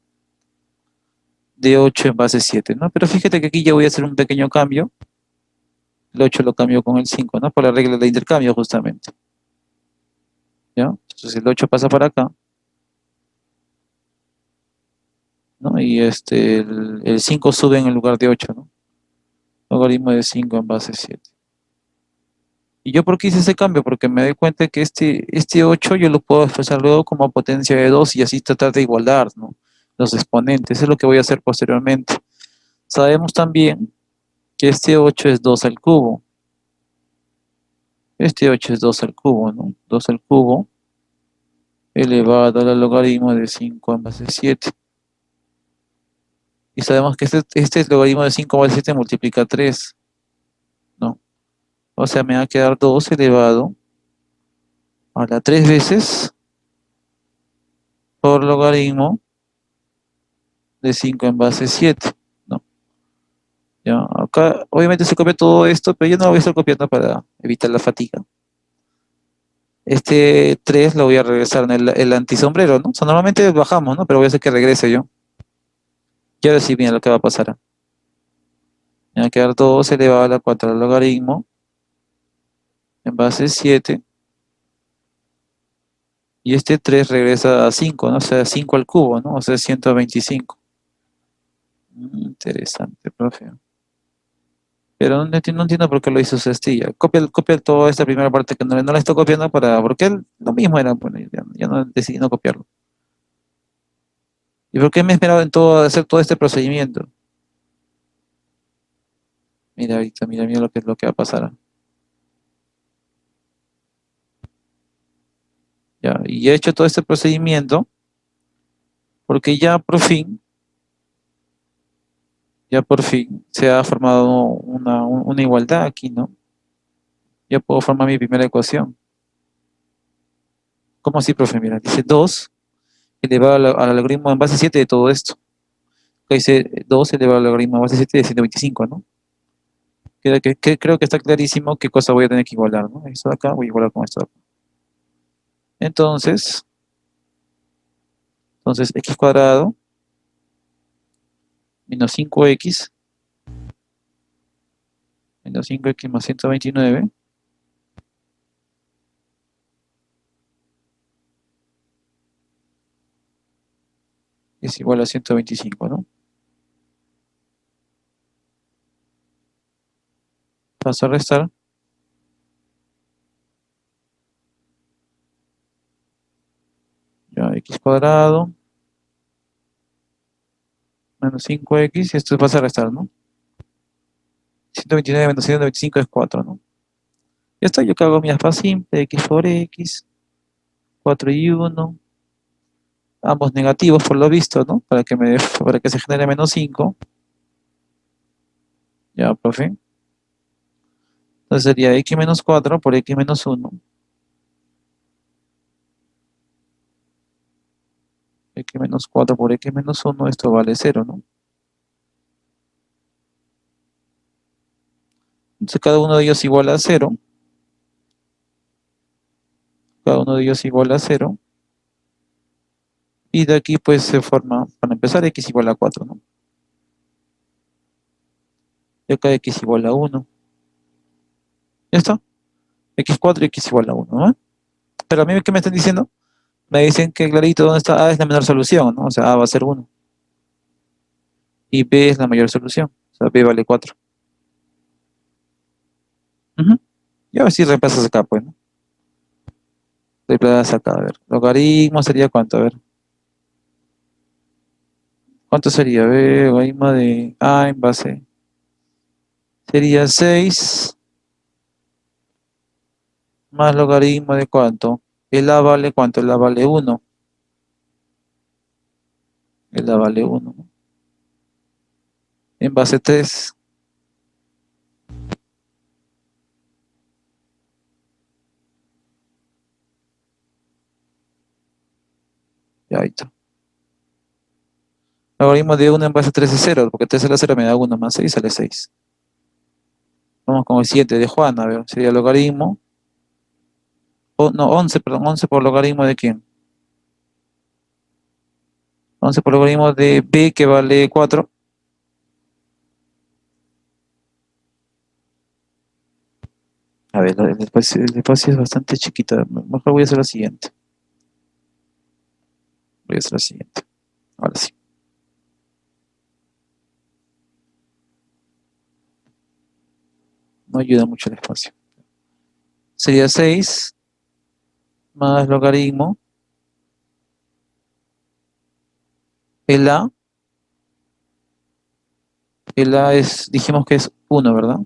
de 8 en base 7, ¿no? Pero fíjate que aquí ya voy a hacer un pequeño cambio. El 8 lo cambio con el 5, ¿no? Por la regla de intercambio, justamente. ¿Ya? Entonces el 8 pasa para acá, ¿no? Y el 5 sube en el lugar de 8, ¿no? Logaritmo de 5 en base 7. ¿Y yo por qué hice ese cambio? Porque me doy cuenta que este 8 yo lo puedo expresar luego como potencia de 2 y así tratar de igualar, ¿no? Los exponentes. Eso es lo que voy a hacer posteriormente. Sabemos también que este 8 es 2 al cubo. Este 8 es 2 al cubo, ¿no? 2 al cubo elevado al logaritmo de 5 en base 7. Y sabemos que este logaritmo de 5 en base 7 multiplica 3, ¿no? O sea, me va a quedar 2 elevado a la 3 veces por logaritmo de 5 en base 7, ¿no? Ya, acá obviamente se copia todo esto, pero yo no lo voy a estar copiando para evitar la fatiga. Este 3 lo voy a regresar en el antisombrero, ¿no? O sea, normalmente bajamos, ¿no? Pero voy a hacer que regrese yo. Y ahora sí, mira lo que va a pasar. Me va a quedar 2 elevado a la 4 al logaritmo en base 7. Y este 3 regresa a 5, ¿no? O sea, 5 al cubo, ¿no? O sea, 125. Interesante, profe. Pero no entiendo por qué lo hizo Cestilla. Copia toda esta primera parte que no la estoy copiando porque lo mismo era, bueno, ya no decidí no copiarlo. ¿Y por qué me he esperado en hacer todo este procedimiento? Mira ahorita, mira lo que va a pasar. Ya, y he hecho todo este procedimiento porque ya por fin se ha formado una igualdad aquí, ¿no? Ya puedo formar mi primera ecuación. ¿Cómo así, profe? Mira, dice 2 elevado al logaritmo en base 7 de todo esto. Acá dice 2 elevado al logaritmo en base 7 de 125, ¿no? Creo que está clarísimo qué cosa voy a tener que igualar, ¿no? Esto de acá voy a igualar con esto de acá. Entonces x cuadrado menos 5x más 129 es igual a 125, ¿no? Paso a restar. Ya, x cuadrado menos 5x, y esto pasa a restar, ¿no? 129 menos 195 es 4, ¿no? Ya está, yo cago mi aspa simple, x por x, 4 y 1, ambos negativos por lo visto, ¿no? Para que se genere menos 5. Ya, profe. Entonces sería x menos 4 por x menos 1. X menos 4 por x menos 1, esto vale 0, ¿no? Entonces cada uno de ellos igual a 0. Cada uno de ellos igual a 0. Y de aquí pues se forma, para empezar, x igual a 4, ¿no? Y acá x igual a 1. ¿Ya está? X4 y x igual a 1, ¿no? Pero a mí, ¿qué me están diciendo? Me dicen que clarito dónde está A es la menor solución, ¿no? O sea, A va a ser 1. Y B es la mayor solución. O sea, B vale 4. Ujú. Y ahora sí reemplazas acá, pues, ¿no? Reemplazas acá, a ver. Logaritmo sería cuánto, a ver. ¿Cuánto sería? A ver, logaritmo de A en base. Sería 6 más logaritmo de cuánto. El A vale cuánto, el A vale 1. El A vale 1. En base 3. Ya ahí está. Logaritmo de 1 en base 3 es 0, porque 3 a la 0 me da 1 más 6 sale 6. Vamos con el siguiente de Juan, a ver, sería logaritmo. No, 11, perdón, 11 por logaritmo de quién. 11 por logaritmo de B, que vale 4. A ver, el espacio es bastante chiquito. Mejor voy a hacer lo siguiente. Voy a hacer lo siguiente. Ahora sí. No ayuda mucho el espacio. Sería 6 más logaritmo. El A. El A es, dijimos que es 1, ¿verdad?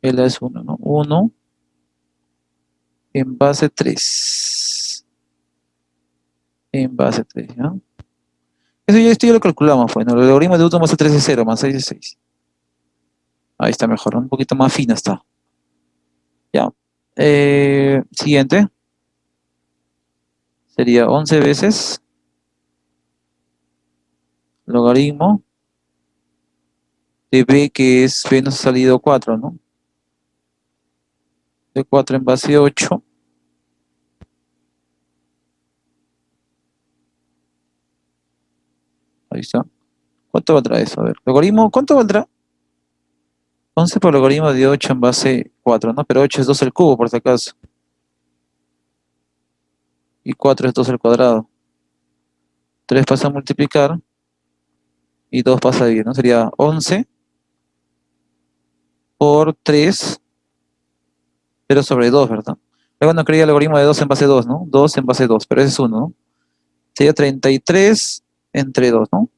El A es 1, ¿no? 1 en base 3. En base 3, ¿no? Esto ya lo calculamos, pues, ¿no? El logaritmo de 1 más 3 es 0, más 6 es 6. Ahí está mejor, ¿no? Un poquito más fina está. Ya. Siguiente. Sería 11 veces logaritmo de b, que es b nos ha salido 4, ¿no? De 4 en base 8. Ahí está. ¿Cuánto valdrá eso? A ver, logaritmo, ¿cuánto valdrá? 11 por logaritmo de 8 en base 4, ¿no? Pero 8 es 2 al cubo, por si acaso. Y 4 es 2 al cuadrado. 3 pasa a multiplicar y 2 pasa a dividir, ¿no? Sería 11 por 3, pero sobre 2, ¿verdad? Luego no quería el logaritmo de 2 en base 2, ¿no? 2 en base 2, pero ese es 1, ¿no? Sería 33 entre 2, ¿no?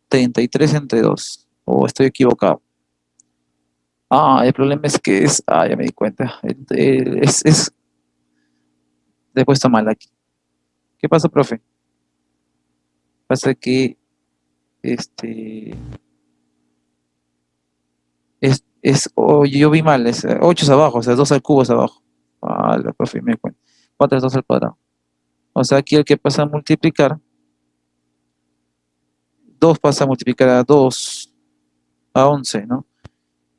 33 entre 2. O estoy equivocado. Ah, el problema es que es. Ah, ya me di cuenta. Le he puesto mal aquí. ¿Qué pasa, profe? Pasa que este. Yo vi mal, es 8 es abajo, o sea, 2 al cubo es abajo. Ah, la profe me di cuenta. 4 es 2 al cuadrado. O sea, aquí el que pasa a multiplicar, 2 pasa a multiplicar a 2, a 11, ¿no?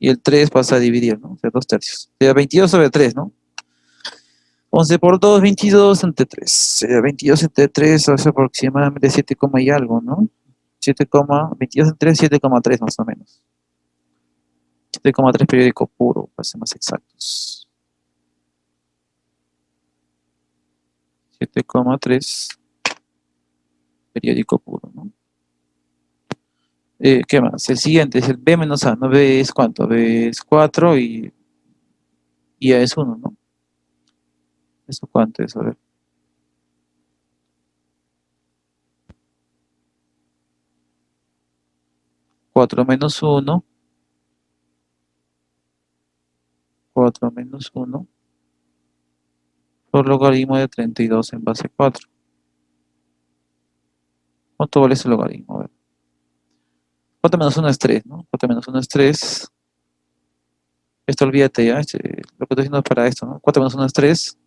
Y el 3 pasa a dividir, ¿no? O sea, 2 tercios. O sea, 22 sobre 3, ¿no? 11 por 2, 22 entre 3. 22 entre 3 es aproximadamente 7, y algo, ¿no? 7, 22 entre 3, 7,3 más o menos. 7,3 periódico puro, para ser más exactos. 7,3 periódico puro, ¿no? ¿Qué más? El siguiente es el B menos A, ¿no? B es cuánto, B es 4 y A es uno, ¿no? ¿Eso cuánto es? A ver, 4 menos uno, 4 menos uno por logaritmo de 32 en base 4. ¿Cuánto vale ese logaritmo? A ver. 4 menos uno es 3, ¿no? 4 menos uno es 3. Esto olvídate ya, lo que estoy haciendo es para esto, ¿no? 4 menos uno es 3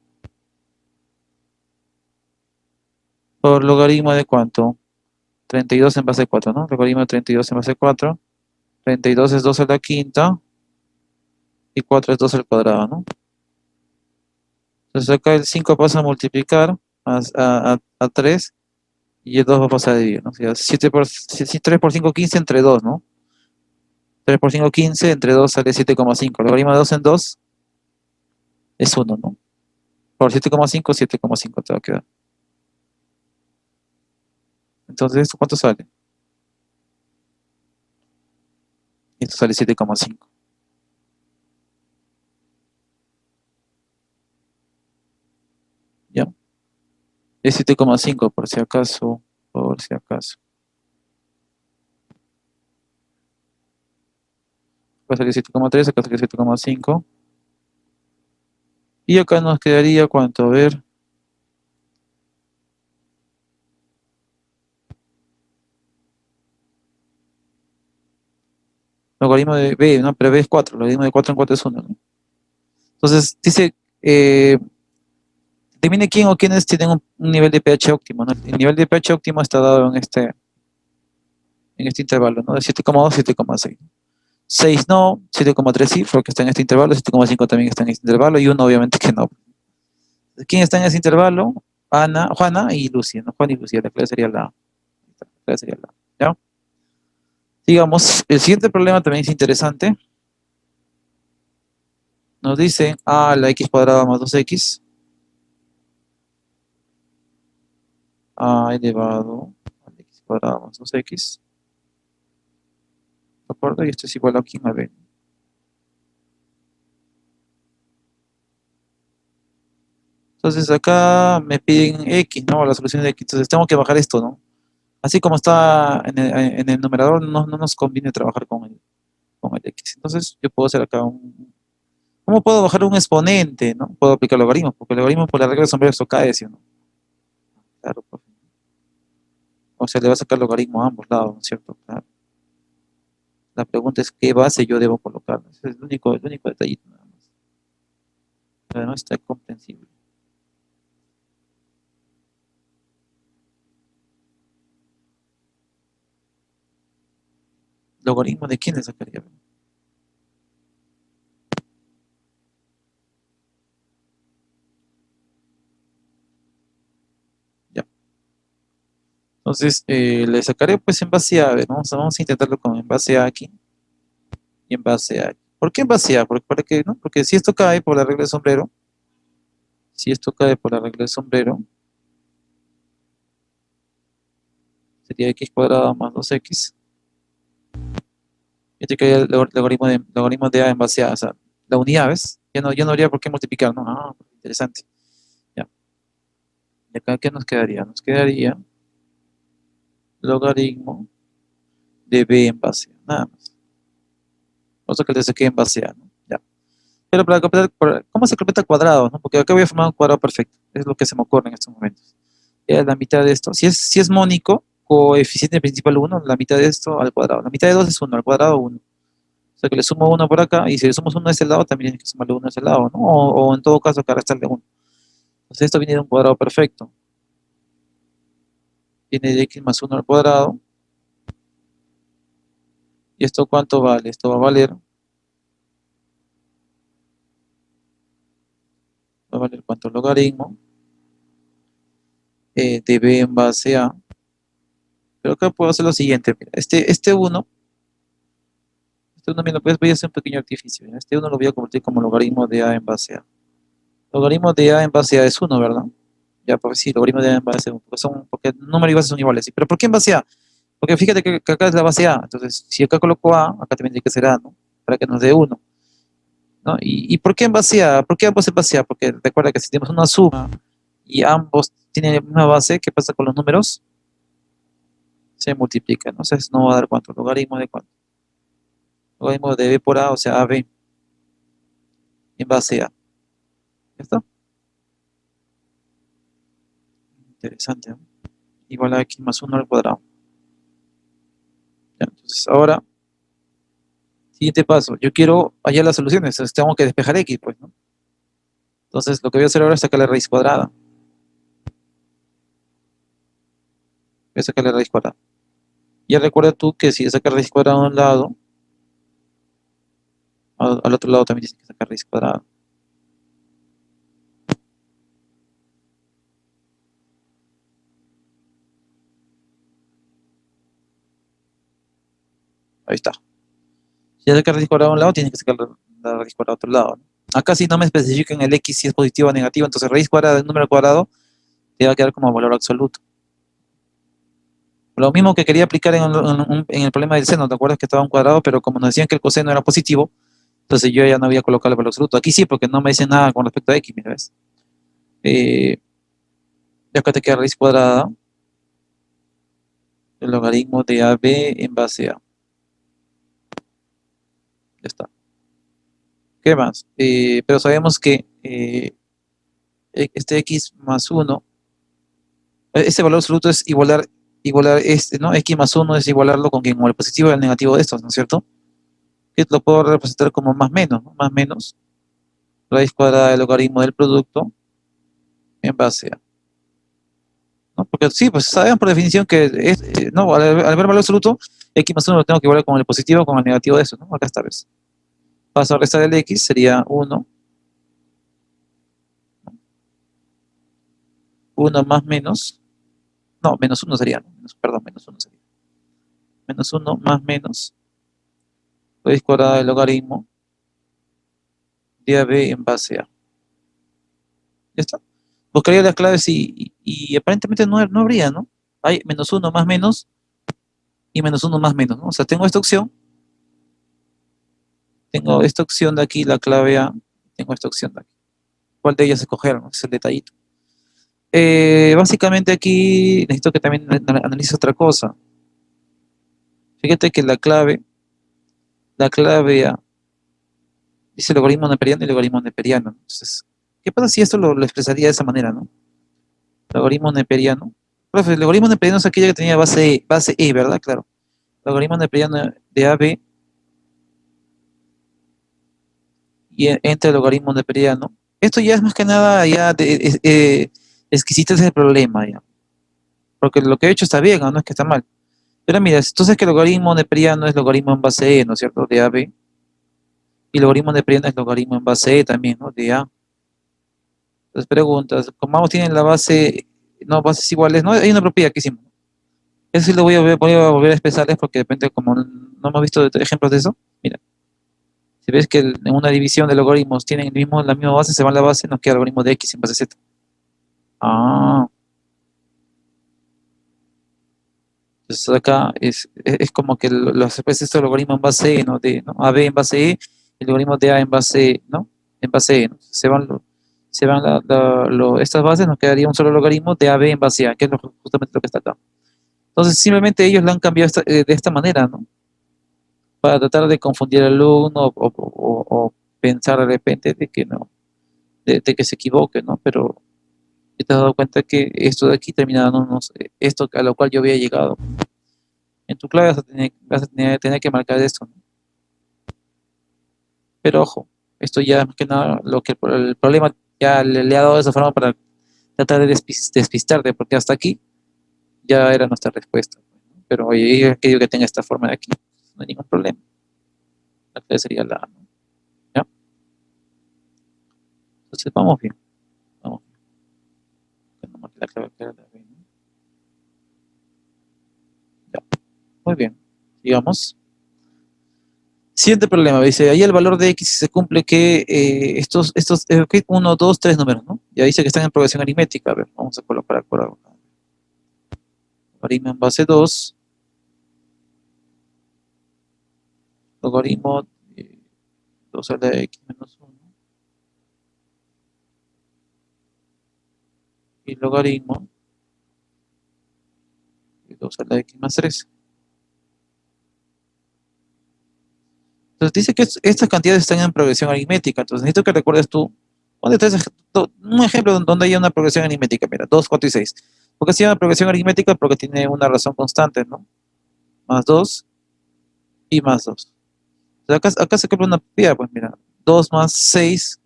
por logaritmo de cuánto? 32 en base 4, ¿no? Logaritmo de 32 en base 4. 32 es 2 a la quinta y 4 es 2 al cuadrado, ¿no? Entonces acá el 5 pasa a multiplicar a 3 y el 2 va a pasar a dividir, ¿no? O sea, 3 por 5, 15 entre 2, ¿no? 3 por 5, 15, entre 2 sale 7,5. Logaritmo de 2 en 2 es 1, ¿no? Por 7,5, 7,5 te va a quedar. Entonces, ¿esto cuánto sale? Esto sale 7,5. ¿Ya? Es 7,5 por si acaso, por si acaso. Acá sale 7,3, acá sale 7,5. Y acá nos quedaría cuánto, a ver, logaritmo de B, ¿no? Pero B es 4, logaritmo de 4 en 4 es 1, ¿no? Entonces, dice, determine quién o quiénes tienen un nivel de pH óptimo, ¿no? El nivel de pH óptimo está dado en este intervalo, ¿no? De 7,2 a 7,6. 6 no, 7,3 sí, porque está en este intervalo, 7,5 también está en este intervalo, y uno obviamente que no. ¿Quién está en ese intervalo? Ana, Juana y Lucía, ¿no? Juan y Lucía, la clave sería la A. La clave sería la A, ¿ya? Digamos, el siguiente problema también es interesante. Nos dice a la x cuadrada más 2x, a elevado a la x cuadrada más 2x, ¿de acuerdo? Y esto es igual a aquí a b. Entonces acá me piden x, ¿no? La solución de x. Entonces tengo que bajar esto, ¿no? Así como está en el numerador, no nos conviene trabajar con el x. Entonces yo puedo hacer acá un... ¿Cómo puedo bajar un exponente, no? Puedo aplicar logaritmos, porque el logaritmo por la regla de sombrero esto cae, ¿sí o no? Claro, pues. O sea, le va a sacar logaritmo a ambos lados, ¿no es cierto? Claro. La pregunta es qué base yo debo colocar. Ese es el único detallito nada más. Pero no está comprensible. ¿Logaritmo de quién le sacaría? Ya. Entonces, le sacaré pues en base a, ver, vamos a intentarlo con en base a aquí y en base a. ¿Por qué en base a? ¿Para qué, no? Porque si esto cae por la regla de sombrero, si esto cae por la regla de sombrero, sería x cuadrado más 2x. Y te quedaría el logaritmo de a en base a, o sea, la unidad, ¿ves? Ya no habría por qué multiplicar, ¿no? Ah, interesante. Ya. ¿Y acá qué nos quedaría? Nos quedaría logaritmo de b en base a, nada más. O sea que le saqué en base a, ¿no? Ya. Pero ¿cómo se completa cuadrados, no? Porque acá voy a formar un cuadrado perfecto. Es lo que se me ocurre en estos momentos. Ya la mitad de esto. Si es mónico, coeficiente principal uno, la mitad de esto al cuadrado. La mitad de 2 es uno, al cuadrado uno. O sea que le sumo uno por acá, y si le sumamos uno a ese lado, también tienes que sumarle uno a ese lado, ¿no? O en todo caso, que restarle uno. Entonces esto viene de un cuadrado perfecto. Viene de x más uno al cuadrado. ¿Y esto cuánto vale? Esto va a valer cuánto logaritmo de b en base a. Pero acá puedo hacer lo siguiente, mira, este uno, mira, pues voy a hacer un pequeño artificio. Mira, este uno lo voy a convertir como logaritmo de a en base a. Logaritmo de a en base a es uno, ¿verdad? Ya, pues sí, logaritmo de A en base 1, porque el número y base son iguales, sí. Pero ¿por qué en base A? Porque fíjate que acá es la base A, entonces si acá coloco A, acá también tiene que ser A, ¿no? Para que nos dé 1, ¿no? ¿Y por qué en base A? ¿Por qué ambos en base A? Porque recuerda que si tenemos una suma y ambos tienen una base, ¿qué pasa con los números? Se multiplican, ¿no? Entonces no va a dar cuánto, logaritmo de cuánto. Logaritmo de B por A, o sea, AB en base A. ¿Ya está? Interesante, ¿no? Igual a X más 1 al cuadrado. Ya, entonces ahora, siguiente paso, yo quiero hallar las soluciones, entonces tengo que despejar X, pues, ¿no? Entonces lo que voy a hacer ahora es sacar la raíz cuadrada. Voy a sacar la raíz cuadrada. Ya recuerda tú que si sacas raíz cuadrada a un lado, al otro lado también tienes que sacar raíz cuadrada. Ahí está. Si ya sacas raíz cuadrada a un lado, tienes que sacar la raíz cuadrada a otro lado, ¿no? Acá si no me especifican el X si es positivo o negativo, entonces raíz cuadrada del número cuadrado te va a quedar como valor absoluto. Lo mismo que quería aplicar en el problema del seno, ¿te acuerdas que estaba un cuadrado, pero como nos decían que el coseno era positivo, entonces yo ya no había colocado el valor absoluto. Aquí sí, porque no me dice nada con respecto a X, mira, ¿ves? Eh, y acá te queda raíz cuadrada, el logaritmo de AB en base A. Ya está. ¿Qué más? Pero sabemos que este X más 1, este valor absoluto es igualar este, ¿no? X más 1 es igualarlo con quien, con el positivo y el negativo de estos, ¿no es cierto? Que lo puedo representar como más menos, ¿no? Más menos raíz cuadrada del logaritmo del producto en base a, ¿no? Porque sí, pues sabemos por definición que no, al ver valor absoluto, X más 1 lo tengo que igualar con el positivo o con el negativo de eso, ¿no? Acá esta vez. Paso a restar el X, sería 1, 1 más menos, no, menos 1 sería, ¿no? Perdón, menos 1 sería. Menos 1 más menos raíz cuadrada del logaritmo de AB en base a. Ya está. Buscaría las claves y aparentemente no habría, ¿no? Hay menos 1 más menos y menos 1 más menos, ¿no? O sea, tengo esta opción de aquí, la clave A, tengo esta opción de aquí. ¿Cuál de ellas escoger, no? Es el detallito. Básicamente aquí necesito que también analice otra cosa. Fíjate que la clave A, dice logaritmo neperiano y logaritmo neperiano. Entonces, ¿qué pasa si esto lo expresaría de esa manera, no? Logaritmo neperiano. Profe, el logaritmo neperiano es aquella que tenía base E, ¿verdad? Claro. Logaritmo neperiano de AB y entre el logaritmo neperiano. Esto ya es más que nada ya exquisito es el problema, ya. Porque lo que he hecho está bien, ¿no? No es que está mal. Pero mira, entonces que el logaritmo neperiano es logaritmo en base E, ¿no es cierto? De AB. Y logaritmo neperiano es logaritmo en base E también, ¿no? De A. Entonces preguntas, como ambos tienen la base, no, bases iguales, ¿no? Hay una propiedad que hicimos. Eso sí lo voy a volver a expresarles porque de repente como no hemos visto ejemplos de eso, mira, si ves que en una división de logaritmos tienen la misma base, se va a la base, nos queda el logaritmo de X en base Z. Ah, entonces acá es como que los especies de logaritmo en base E, ¿no? ¿no? AB en base E, el logaritmo de A en base, ¿no? En base E, ¿no? Se van estas bases, nos quedaría un solo logaritmo de AB en base A, que es justamente lo que está acá. Entonces simplemente ellos la han cambiado de esta manera, ¿no? Para tratar de confundir al alumno o pensar de repente de que no, de que se equivoque, ¿no? Pero te has dado cuenta que esto de aquí termina dándonos esto a lo cual yo había llegado. En tu clave vas a tener que marcar esto, ¿no? Pero ojo, esto ya más que nada, el problema ya le ha dado de esa forma para tratar de despistarte, porque hasta aquí ya era nuestra respuesta, ¿no? Pero oye, yo he querido que tenga esta forma de aquí, no hay ningún problema. La clave sería la A, ¿no? ¿Ya? Entonces vamos bien, vamos bien. Que no marque la clave que era la B, ¿no? Ya, muy bien. Sigamos. Siguiente problema, dice, ahí el valor de x se cumple que estos 1, 2, 3 números, ¿no? Ya dice que están en progresión aritmética. A ver, vamos a colocar por acá. Logaritmo en base 2, logaritmo de 2 a la x menos 1, y logaritmo de 2 a la x más 3. Entonces dice que estas cantidades están en progresión aritmética, entonces necesito que recuerdes tú, un ejemplo donde haya una progresión aritmética, mira, 2, 4 y 6. ¿Por qué se llama progresión aritmética? Porque tiene una razón constante, ¿no? Más 2 y más 2. Entonces acá se cumple una propiedad, pues mira, 2 más 6,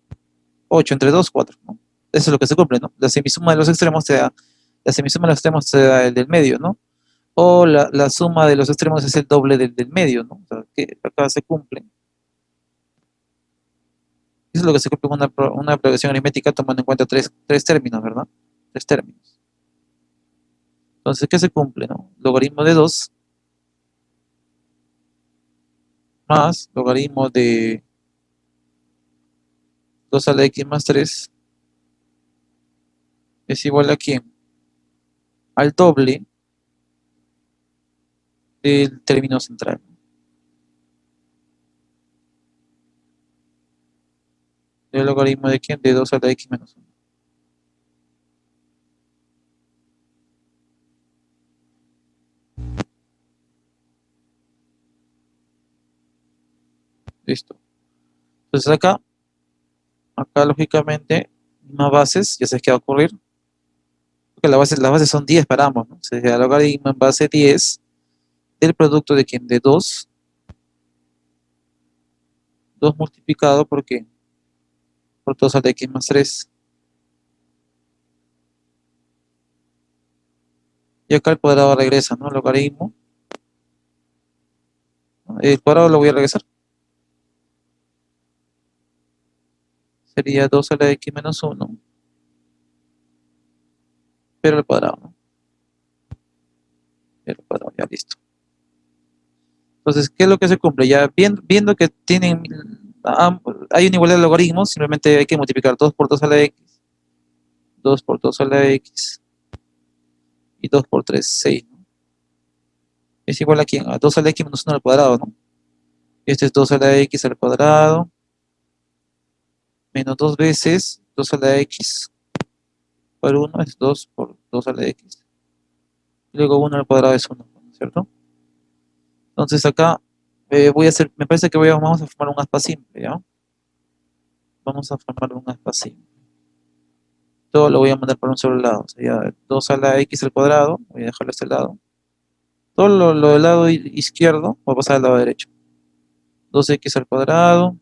8, entre 2, 4, ¿no? Eso es lo que se cumple, ¿no? La semisuma de los extremos te da el del medio, ¿no? O la suma de los extremos es el doble del medio, ¿no? O sea, que acá se cumple. Eso es lo que se cumple con una progresión aritmética tomando en cuenta tres términos, ¿verdad? Tres términos. Entonces, ¿qué se cumple, no? Logaritmo de 2 más logaritmo de 2 a la x más 3 es igual a ¿quién? Al doble del término central. ¿El logaritmo de quién? De 2 a la x menos 1. Listo. Entonces acá lógicamente, mismas bases, ya sabes qué va a ocurrir. Porque las bases son 10 para ambos, ¿no? O sea, el logaritmo en base 10 del producto de quién? De 2 multiplicado por qué? Por 2 a la x más 3. Y acá el cuadrado regresa, ¿no? Logaritmo. El cuadrado lo voy a regresar. Sería 2 a la x menos 1, pero el cuadrado, ¿no? El cuadrado, ya listo. Entonces, ¿qué es lo que se cumple? Ya viendo que hay una igualdad de logaritmos, simplemente hay que multiplicar 2 por 2 a la x, 2 por 2 a la x, y 2 por 3, 6, ¿no? Es igual a quién? A 2 a la x menos 1 al cuadrado, ¿no? Este es 2 a la x al cuadrado, menos 2 veces 2 a la x por 1 es 2 por 2 a la x. Y luego 1 al cuadrado es 1, ¿cierto? Entonces acá me parece que vamos a formar un aspa simple, ¿ya? Vamos a formar un aspa simple. Todo lo voy a mandar por un solo lado, sería 2 a la x al cuadrado, voy a dejarlo a este lado. Todo lo del lado izquierdo voy a pasar al lado derecho. 2x al cuadrado,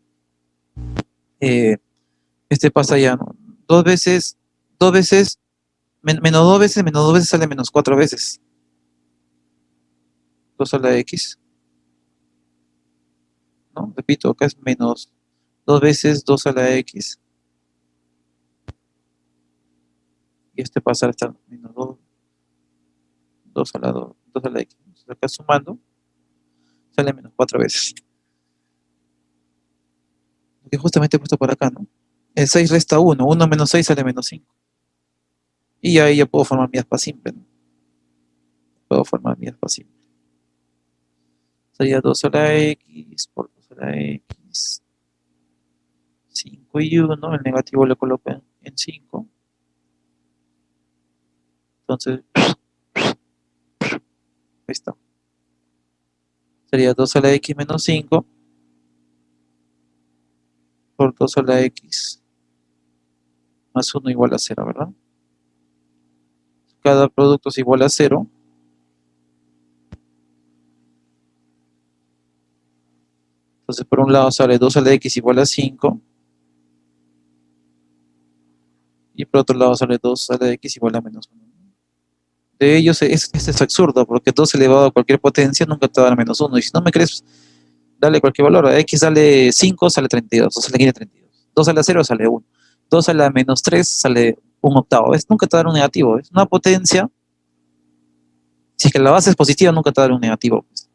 eh, este pasa allá, ¿no? 2 veces, 2 veces, menos 2 veces sale menos 4 veces. 2 a la x, ¿no? Repito, acá es menos 2 veces 2 a la x. Y este pasa a estar menos 2 a la 2 a la x. Entonces acá sumando, sale menos 4 veces. Que justamente he puesto por acá, ¿no? El 6 resta 1, 1 menos 6 sale menos 5. Y ahí ya puedo formar mi aspa simple, ¿no? Puedo formar mi aspa simple. Sería 2 a la x por 2 a la x. 5 y 1, el negativo lo coloco en 5. Entonces, ahí está. Sería 2 a la x menos 5 por 2 a la x más 1 igual a 0, ¿verdad? Cada producto es igual a 0. Entonces, por un lado sale 2 a la x igual a 5. Y por otro lado sale 2 a la x igual a menos 1. De ellos, este es absurdo, porque 2 elevado a cualquier potencia nunca te va a dar menos 1. Y si no me crees, dale cualquier valor. A x sale 5, sale 32. 2 a la 32. 2 a la 0 sale 1. 2 a la menos 3 sale un octavo. ¿Ves? Nunca te va a dar un negativo. Es una potencia. Si es que la base es positiva, nunca te va a dar un negativo, pues.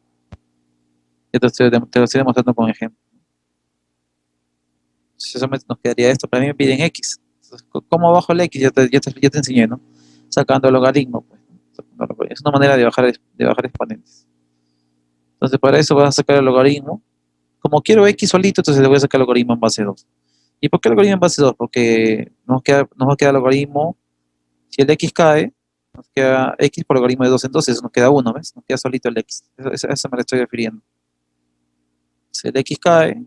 Ya te lo estoy demostrando con ejemplo. Entonces, solamente nos quedaría esto. Para mí me piden X. Entonces, ¿cómo bajo el X? Ya te enseñé, ¿no? Sacando el logaritmo, pues. Es una manera de bajar exponentes. Entonces, para eso vas a sacar el logaritmo. Como quiero X solito, entonces le voy a sacar el logaritmo en base 2. ¿Y por qué el logaritmo en base 2? Porque nos va a quedar el logaritmo, si el X cae, nos queda X por logaritmo de 2 entonces nos queda 1, ¿ves? Nos queda solito el X. A eso me le estoy refiriendo. Si el X cae,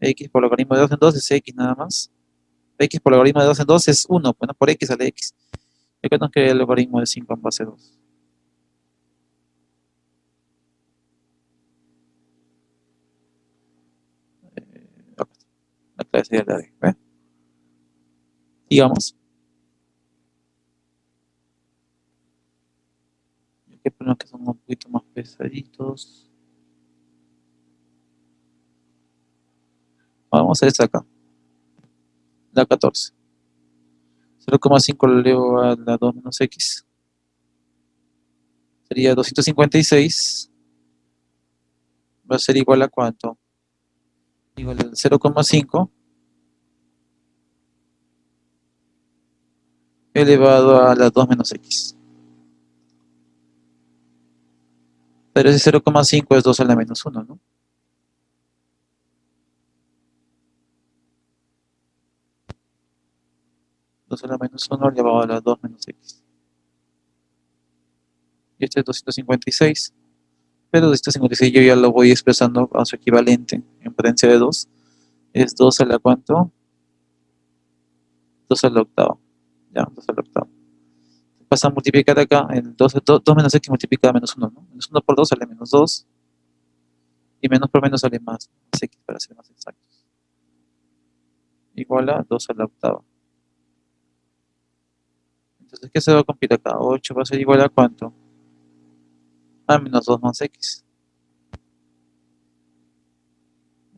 X por logaritmo de 2 en 2 es X nada más. X por logaritmo de 2 en 2 es 1, bueno, por X sale X. Y acá nos queda el logaritmo de 5 en base 2. Acá está. La clave sería la D, ¿ves? Digamos, que ponemos que son un poquito más pesaditos. Vamos a esta acá, la 14. 0,5 lo elevo a la 2 menos X. Sería 256. Va a ser igual a ¿cuánto? Igual a 0,5 elevado a la 2 menos X. Pero ese 0,5 es 2 a la menos 1, ¿no? 2 a la menos 1 elevado a la 2 menos X. Y este es 256. Pero 256 yo ya lo voy expresando a su equivalente en potencia de 2. Es 2 a la ¿cuánto? 2 a la octava. Ya, 2 a la octava. Pasa a multiplicar acá, el 2 menos X multiplicado a menos 1, ¿no? Menos 1 por 2 sale menos 2. Y menos por menos sale más X para ser más exactos. Igual a 2 a la octava. Entonces, ¿qué se va a cumplir acá? 8 va a ser igual a ¿cuánto? A menos 2 más X.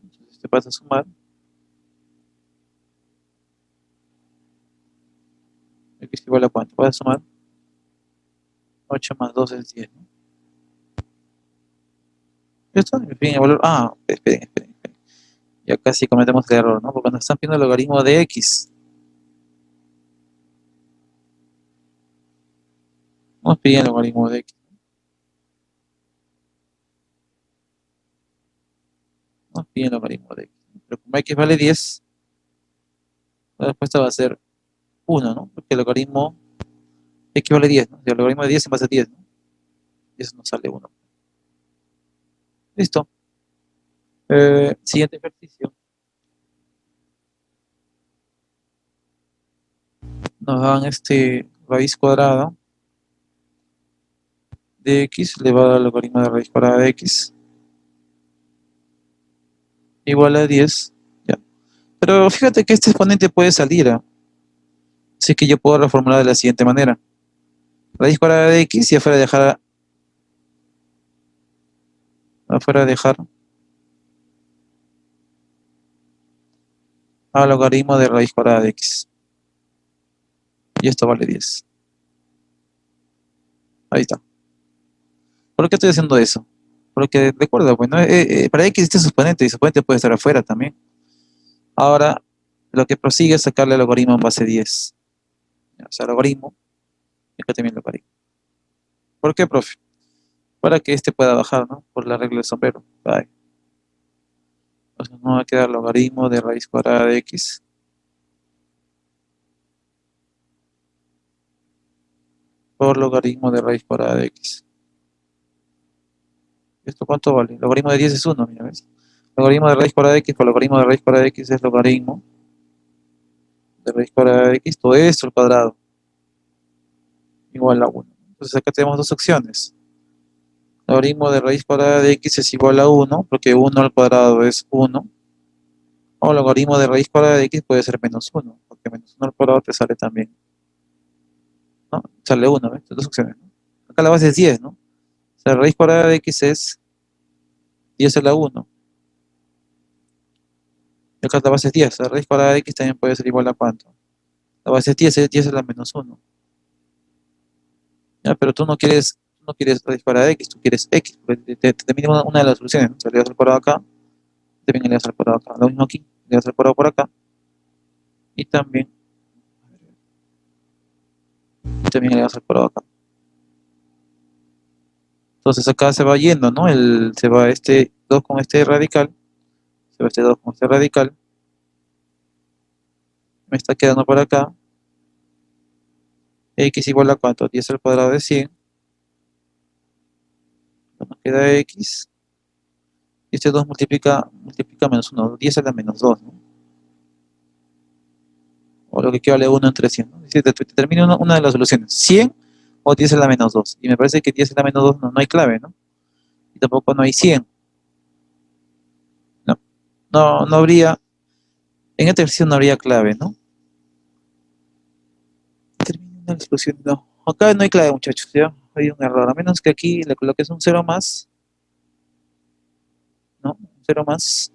Entonces, te vas a sumar. X igual a ¿cuánto? Vas a sumar 8 más 2 es 10, ¿no? ¿Esto? En fin, el valor... Ah, esperen. Ya casi cometemos el error, ¿no? Porque nos están pidiendo el logaritmo de X. Nos piden el logaritmo de X. Nos piden el logaritmo de X. Pero como X vale 10, la respuesta va a ser 1, ¿no? Porque el logaritmo X vale 10, ¿no? Y el logaritmo de 10 en base a 10, ¿no? Y eso nos sale 1. Listo. Siguiente ejercicio. Nos dan raíz cuadrada de X elevado al logaritmo de raíz cuadrada de X igual a 10. Ya. Pero fíjate que este exponente puede salir, ¿ah? Así que yo puedo reformular de la siguiente manera. Raíz cuadrada de X y afuera dejar al logaritmo de raíz cuadrada de X. Y esto vale 10. Ahí está. ¿Por qué estoy haciendo eso? Porque recuerda, bueno, para X existe su exponente y su exponente puede estar afuera también. Ahora, lo que prosigue es sacarle el logaritmo en base 10. O sea, logaritmo, y acá también logaritmo. ¿Por qué, profe? Para que este pueda bajar, ¿no? Por la regla del sombrero. Vale. Entonces nos va a quedar logaritmo de raíz cuadrada de X por logaritmo de raíz cuadrada de X. ¿Esto cuánto vale? Logaritmo de 10 es 1, mira, ¿ves? Logaritmo de raíz cuadrada de X por logaritmo de raíz cuadrada de X es logaritmo de raíz cuadrada de X, todo esto al cuadrado, igual a 1. Entonces acá tenemos dos opciones. Logaritmo de raíz cuadrada de X es igual a 1, porque 1 al cuadrado es 1. O logaritmo de raíz cuadrada de X puede ser menos 1, porque menos 1 al cuadrado te sale también, ¿no? Sale 1, ¿ves? Dos opciones, ¿no? Acá la base es 10, ¿no? O sea, raíz cuadrada de X es 10 a la 1. Y acá la base es 10. La raíz cuadrada de X también puede ser igual a ¿cuánto? La base es 10 a la menos 1. Ya, pero tú no quieres no quieres raíz cuadrada de x, tú quieres x, porque te termina una de las soluciones, ¿no? O sea, le das al cuadrado acá, también le das al cuadrado acá, lo mismo aquí, le das al cuadrado por acá, y también le das al cuadrado acá. Entonces acá se va yendo, ¿no? Se va este 2 con este radical, se va este 2 con este radical, me está quedando por acá, x igual a ¿cuánto? 10 al cuadrado de 100, nos queda x, y este 2 multiplica menos 1, 10 a la menos 2, ¿no? O lo que equivale a 1 entre 100, ¿no? Es decir, te termina una de las soluciones, 100 o 10 a la menos 2, y me parece que 10 a la menos 2 no hay clave, ¿no? Y tampoco no hay 100, ¿no? No habría, en este ejercicio no habría clave, ¿no? Termina una solución, no. Acá no hay clave, muchachos, ¿ya? Hay un error, a menos que aquí le coloques un 0 más, ¿no? Un 0 más,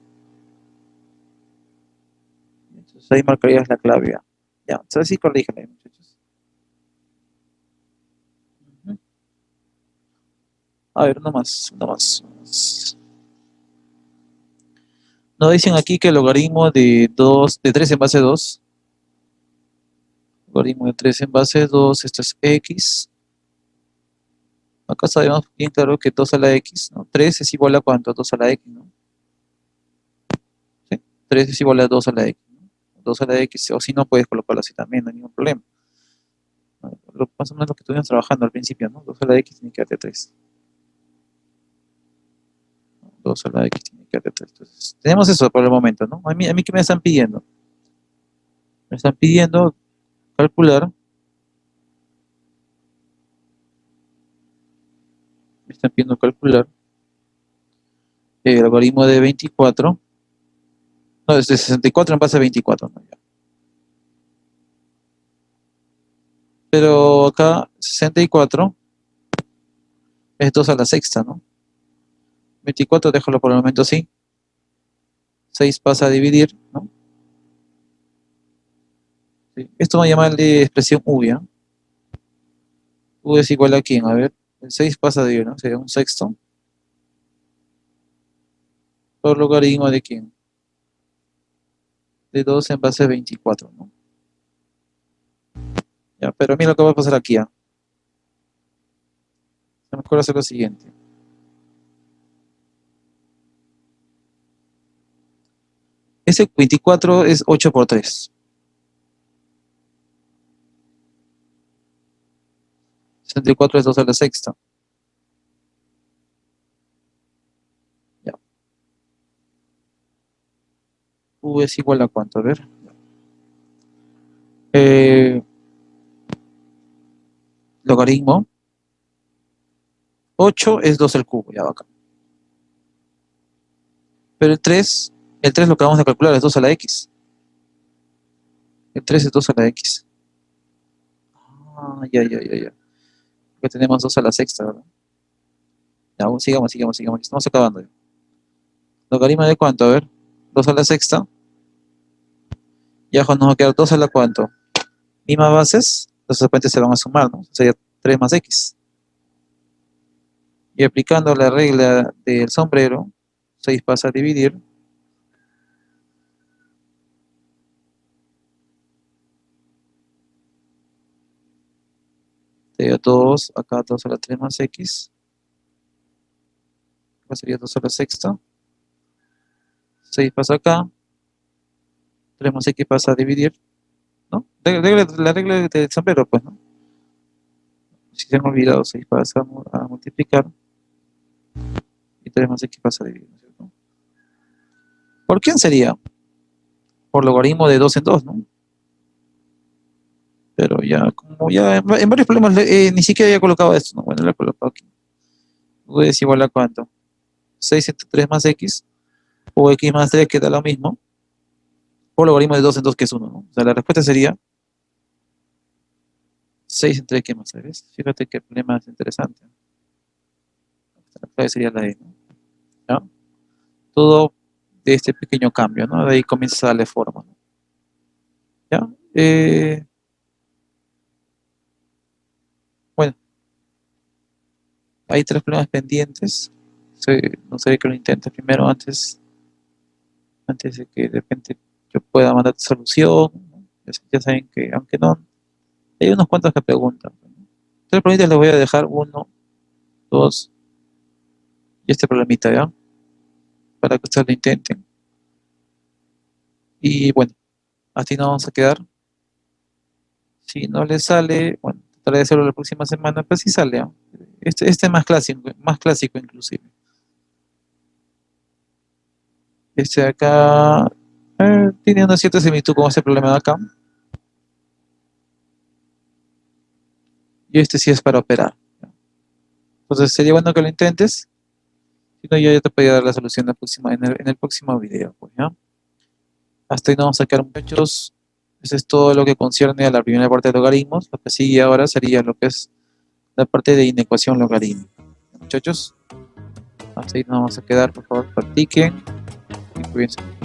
entonces ahí marcarías la clave, ¿ya? Ya, entonces sí, corríjale, muchachos. Ujú. A ver, uno más, uno más. Nos dicen aquí que el logaritmo de 3 en base 2, logaritmo de 3 en base 2, esto es x. Acá sabemos bien claro que 2 a la x, ¿no? 3 es igual a ¿cuánto? 2 a la x, ¿no? ¿Sí? 3 es igual a 2 a la x, ¿no? 2 a la x, o si no puedes colocarlo así también, no hay ningún problema. Más o menos lo que estuvimos trabajando al principio, ¿no? 2 a la x tiene que darte 3. 2 a la x tiene que darte 3. Entonces, tenemos eso por el momento, ¿no? A mí ¿qué me están pidiendo? Me están pidiendo calcular, me están pidiendo calcular el logaritmo de 24, no, es de 64 en base a 24, ¿no? Pero acá 64 es 2 a la sexta, ¿no? 24 déjalo por el momento así. 6 pasa a dividir, ¿no? Sí. Esto vamos a llamarle expresión U, ¿ya? U es igual a quién, a ver. El 6 pasa a dividir, ¿no? Sería un sexto. Por logaritmo de quién? De 2 en base a 24, ¿no? Ya, pero mira lo que va a pasar aquí, ¿ya? Se me ocurre hacer lo siguiente. Ese 24 es 8 por 3. 64 es 2 a la sexta. Ya. U es igual a cuánto, a ver. Eh, Logaritmo. 8 es 2 al cubo, ya va acá. Pero el tres lo que vamos a calcular es 2 a la x. El 3 es 2 a la x. Ah, ya. Porque tenemos 2 a la sexta, ¿verdad? Ya, sigamos. Estamos acabando ya. ¿Logaritmo de cuánto? A ver. 2 a la sexta. Ya nos va a quedar 2 a la cuánto. Mismas bases, los exponentes se van a sumar, ¿no? Sería 3 más x. Y aplicando la regla del sombrero, 6 pasa a dividir. Sería 2, acá 2 a la 3 más x. Acá sería 2 a la sexta. 6 pasa acá. 3 más x pasa a dividir, ¿no? La regla del sombrero, pues, ¿no? Si se han olvidado, 6 pasa a multiplicar y 3 más x pasa a dividir, ¿no es cierto? ¿Por quién sería? Por logaritmo de 2 en 2, ¿no? Pero ya, como ya en varios problemas ni siquiera había colocado esto, ¿no? Bueno, lo he colocado aquí. U es igual a ¿cuánto? 6 entre 3 más x, o x más 3 queda lo mismo, por logaritmo de 2 en 2 que es 1, ¿no? O sea, la respuesta sería 6 entre x más 3. Fíjate qué problema es interesante. La clave sería la E, ¿no? ¿Ya? Todo de este pequeño cambio, ¿no? De ahí comienza a darle forma, ¿no? ¿Ya? Bueno, hay 3 problemas pendientes. No sé que lo intentes primero antes de que de repente yo pueda mandar solución, ¿no? Ya saben que, aunque no, hay unos cuantos que preguntan, ¿no? 3 problemitas les voy a dejar, 1, 2 y este problemita, ¿ya? Para que ustedes lo intenten. Y bueno, así nos vamos a quedar. Si no les sale, bueno, trataré de hacerlo la próxima semana, pero sí sale, ¿ah? Este es más clásico inclusive. Este de acá tiene una cierta similitud con este problema de acá. Y este sí es para operar. Entonces sería bueno que lo intentes. Si no, yo ya te podría dar la solución en el próximo video, pues, ¿ya? Hasta ahí nos vamos a quedar, muchachos. Eso es todo lo que concierne a la primera parte de logaritmos. Lo que sigue ahora sería lo que es la parte de inecuación logarítmica. Muchachos, hasta ahí nos vamos a quedar. Por favor, practiquen y cuídense.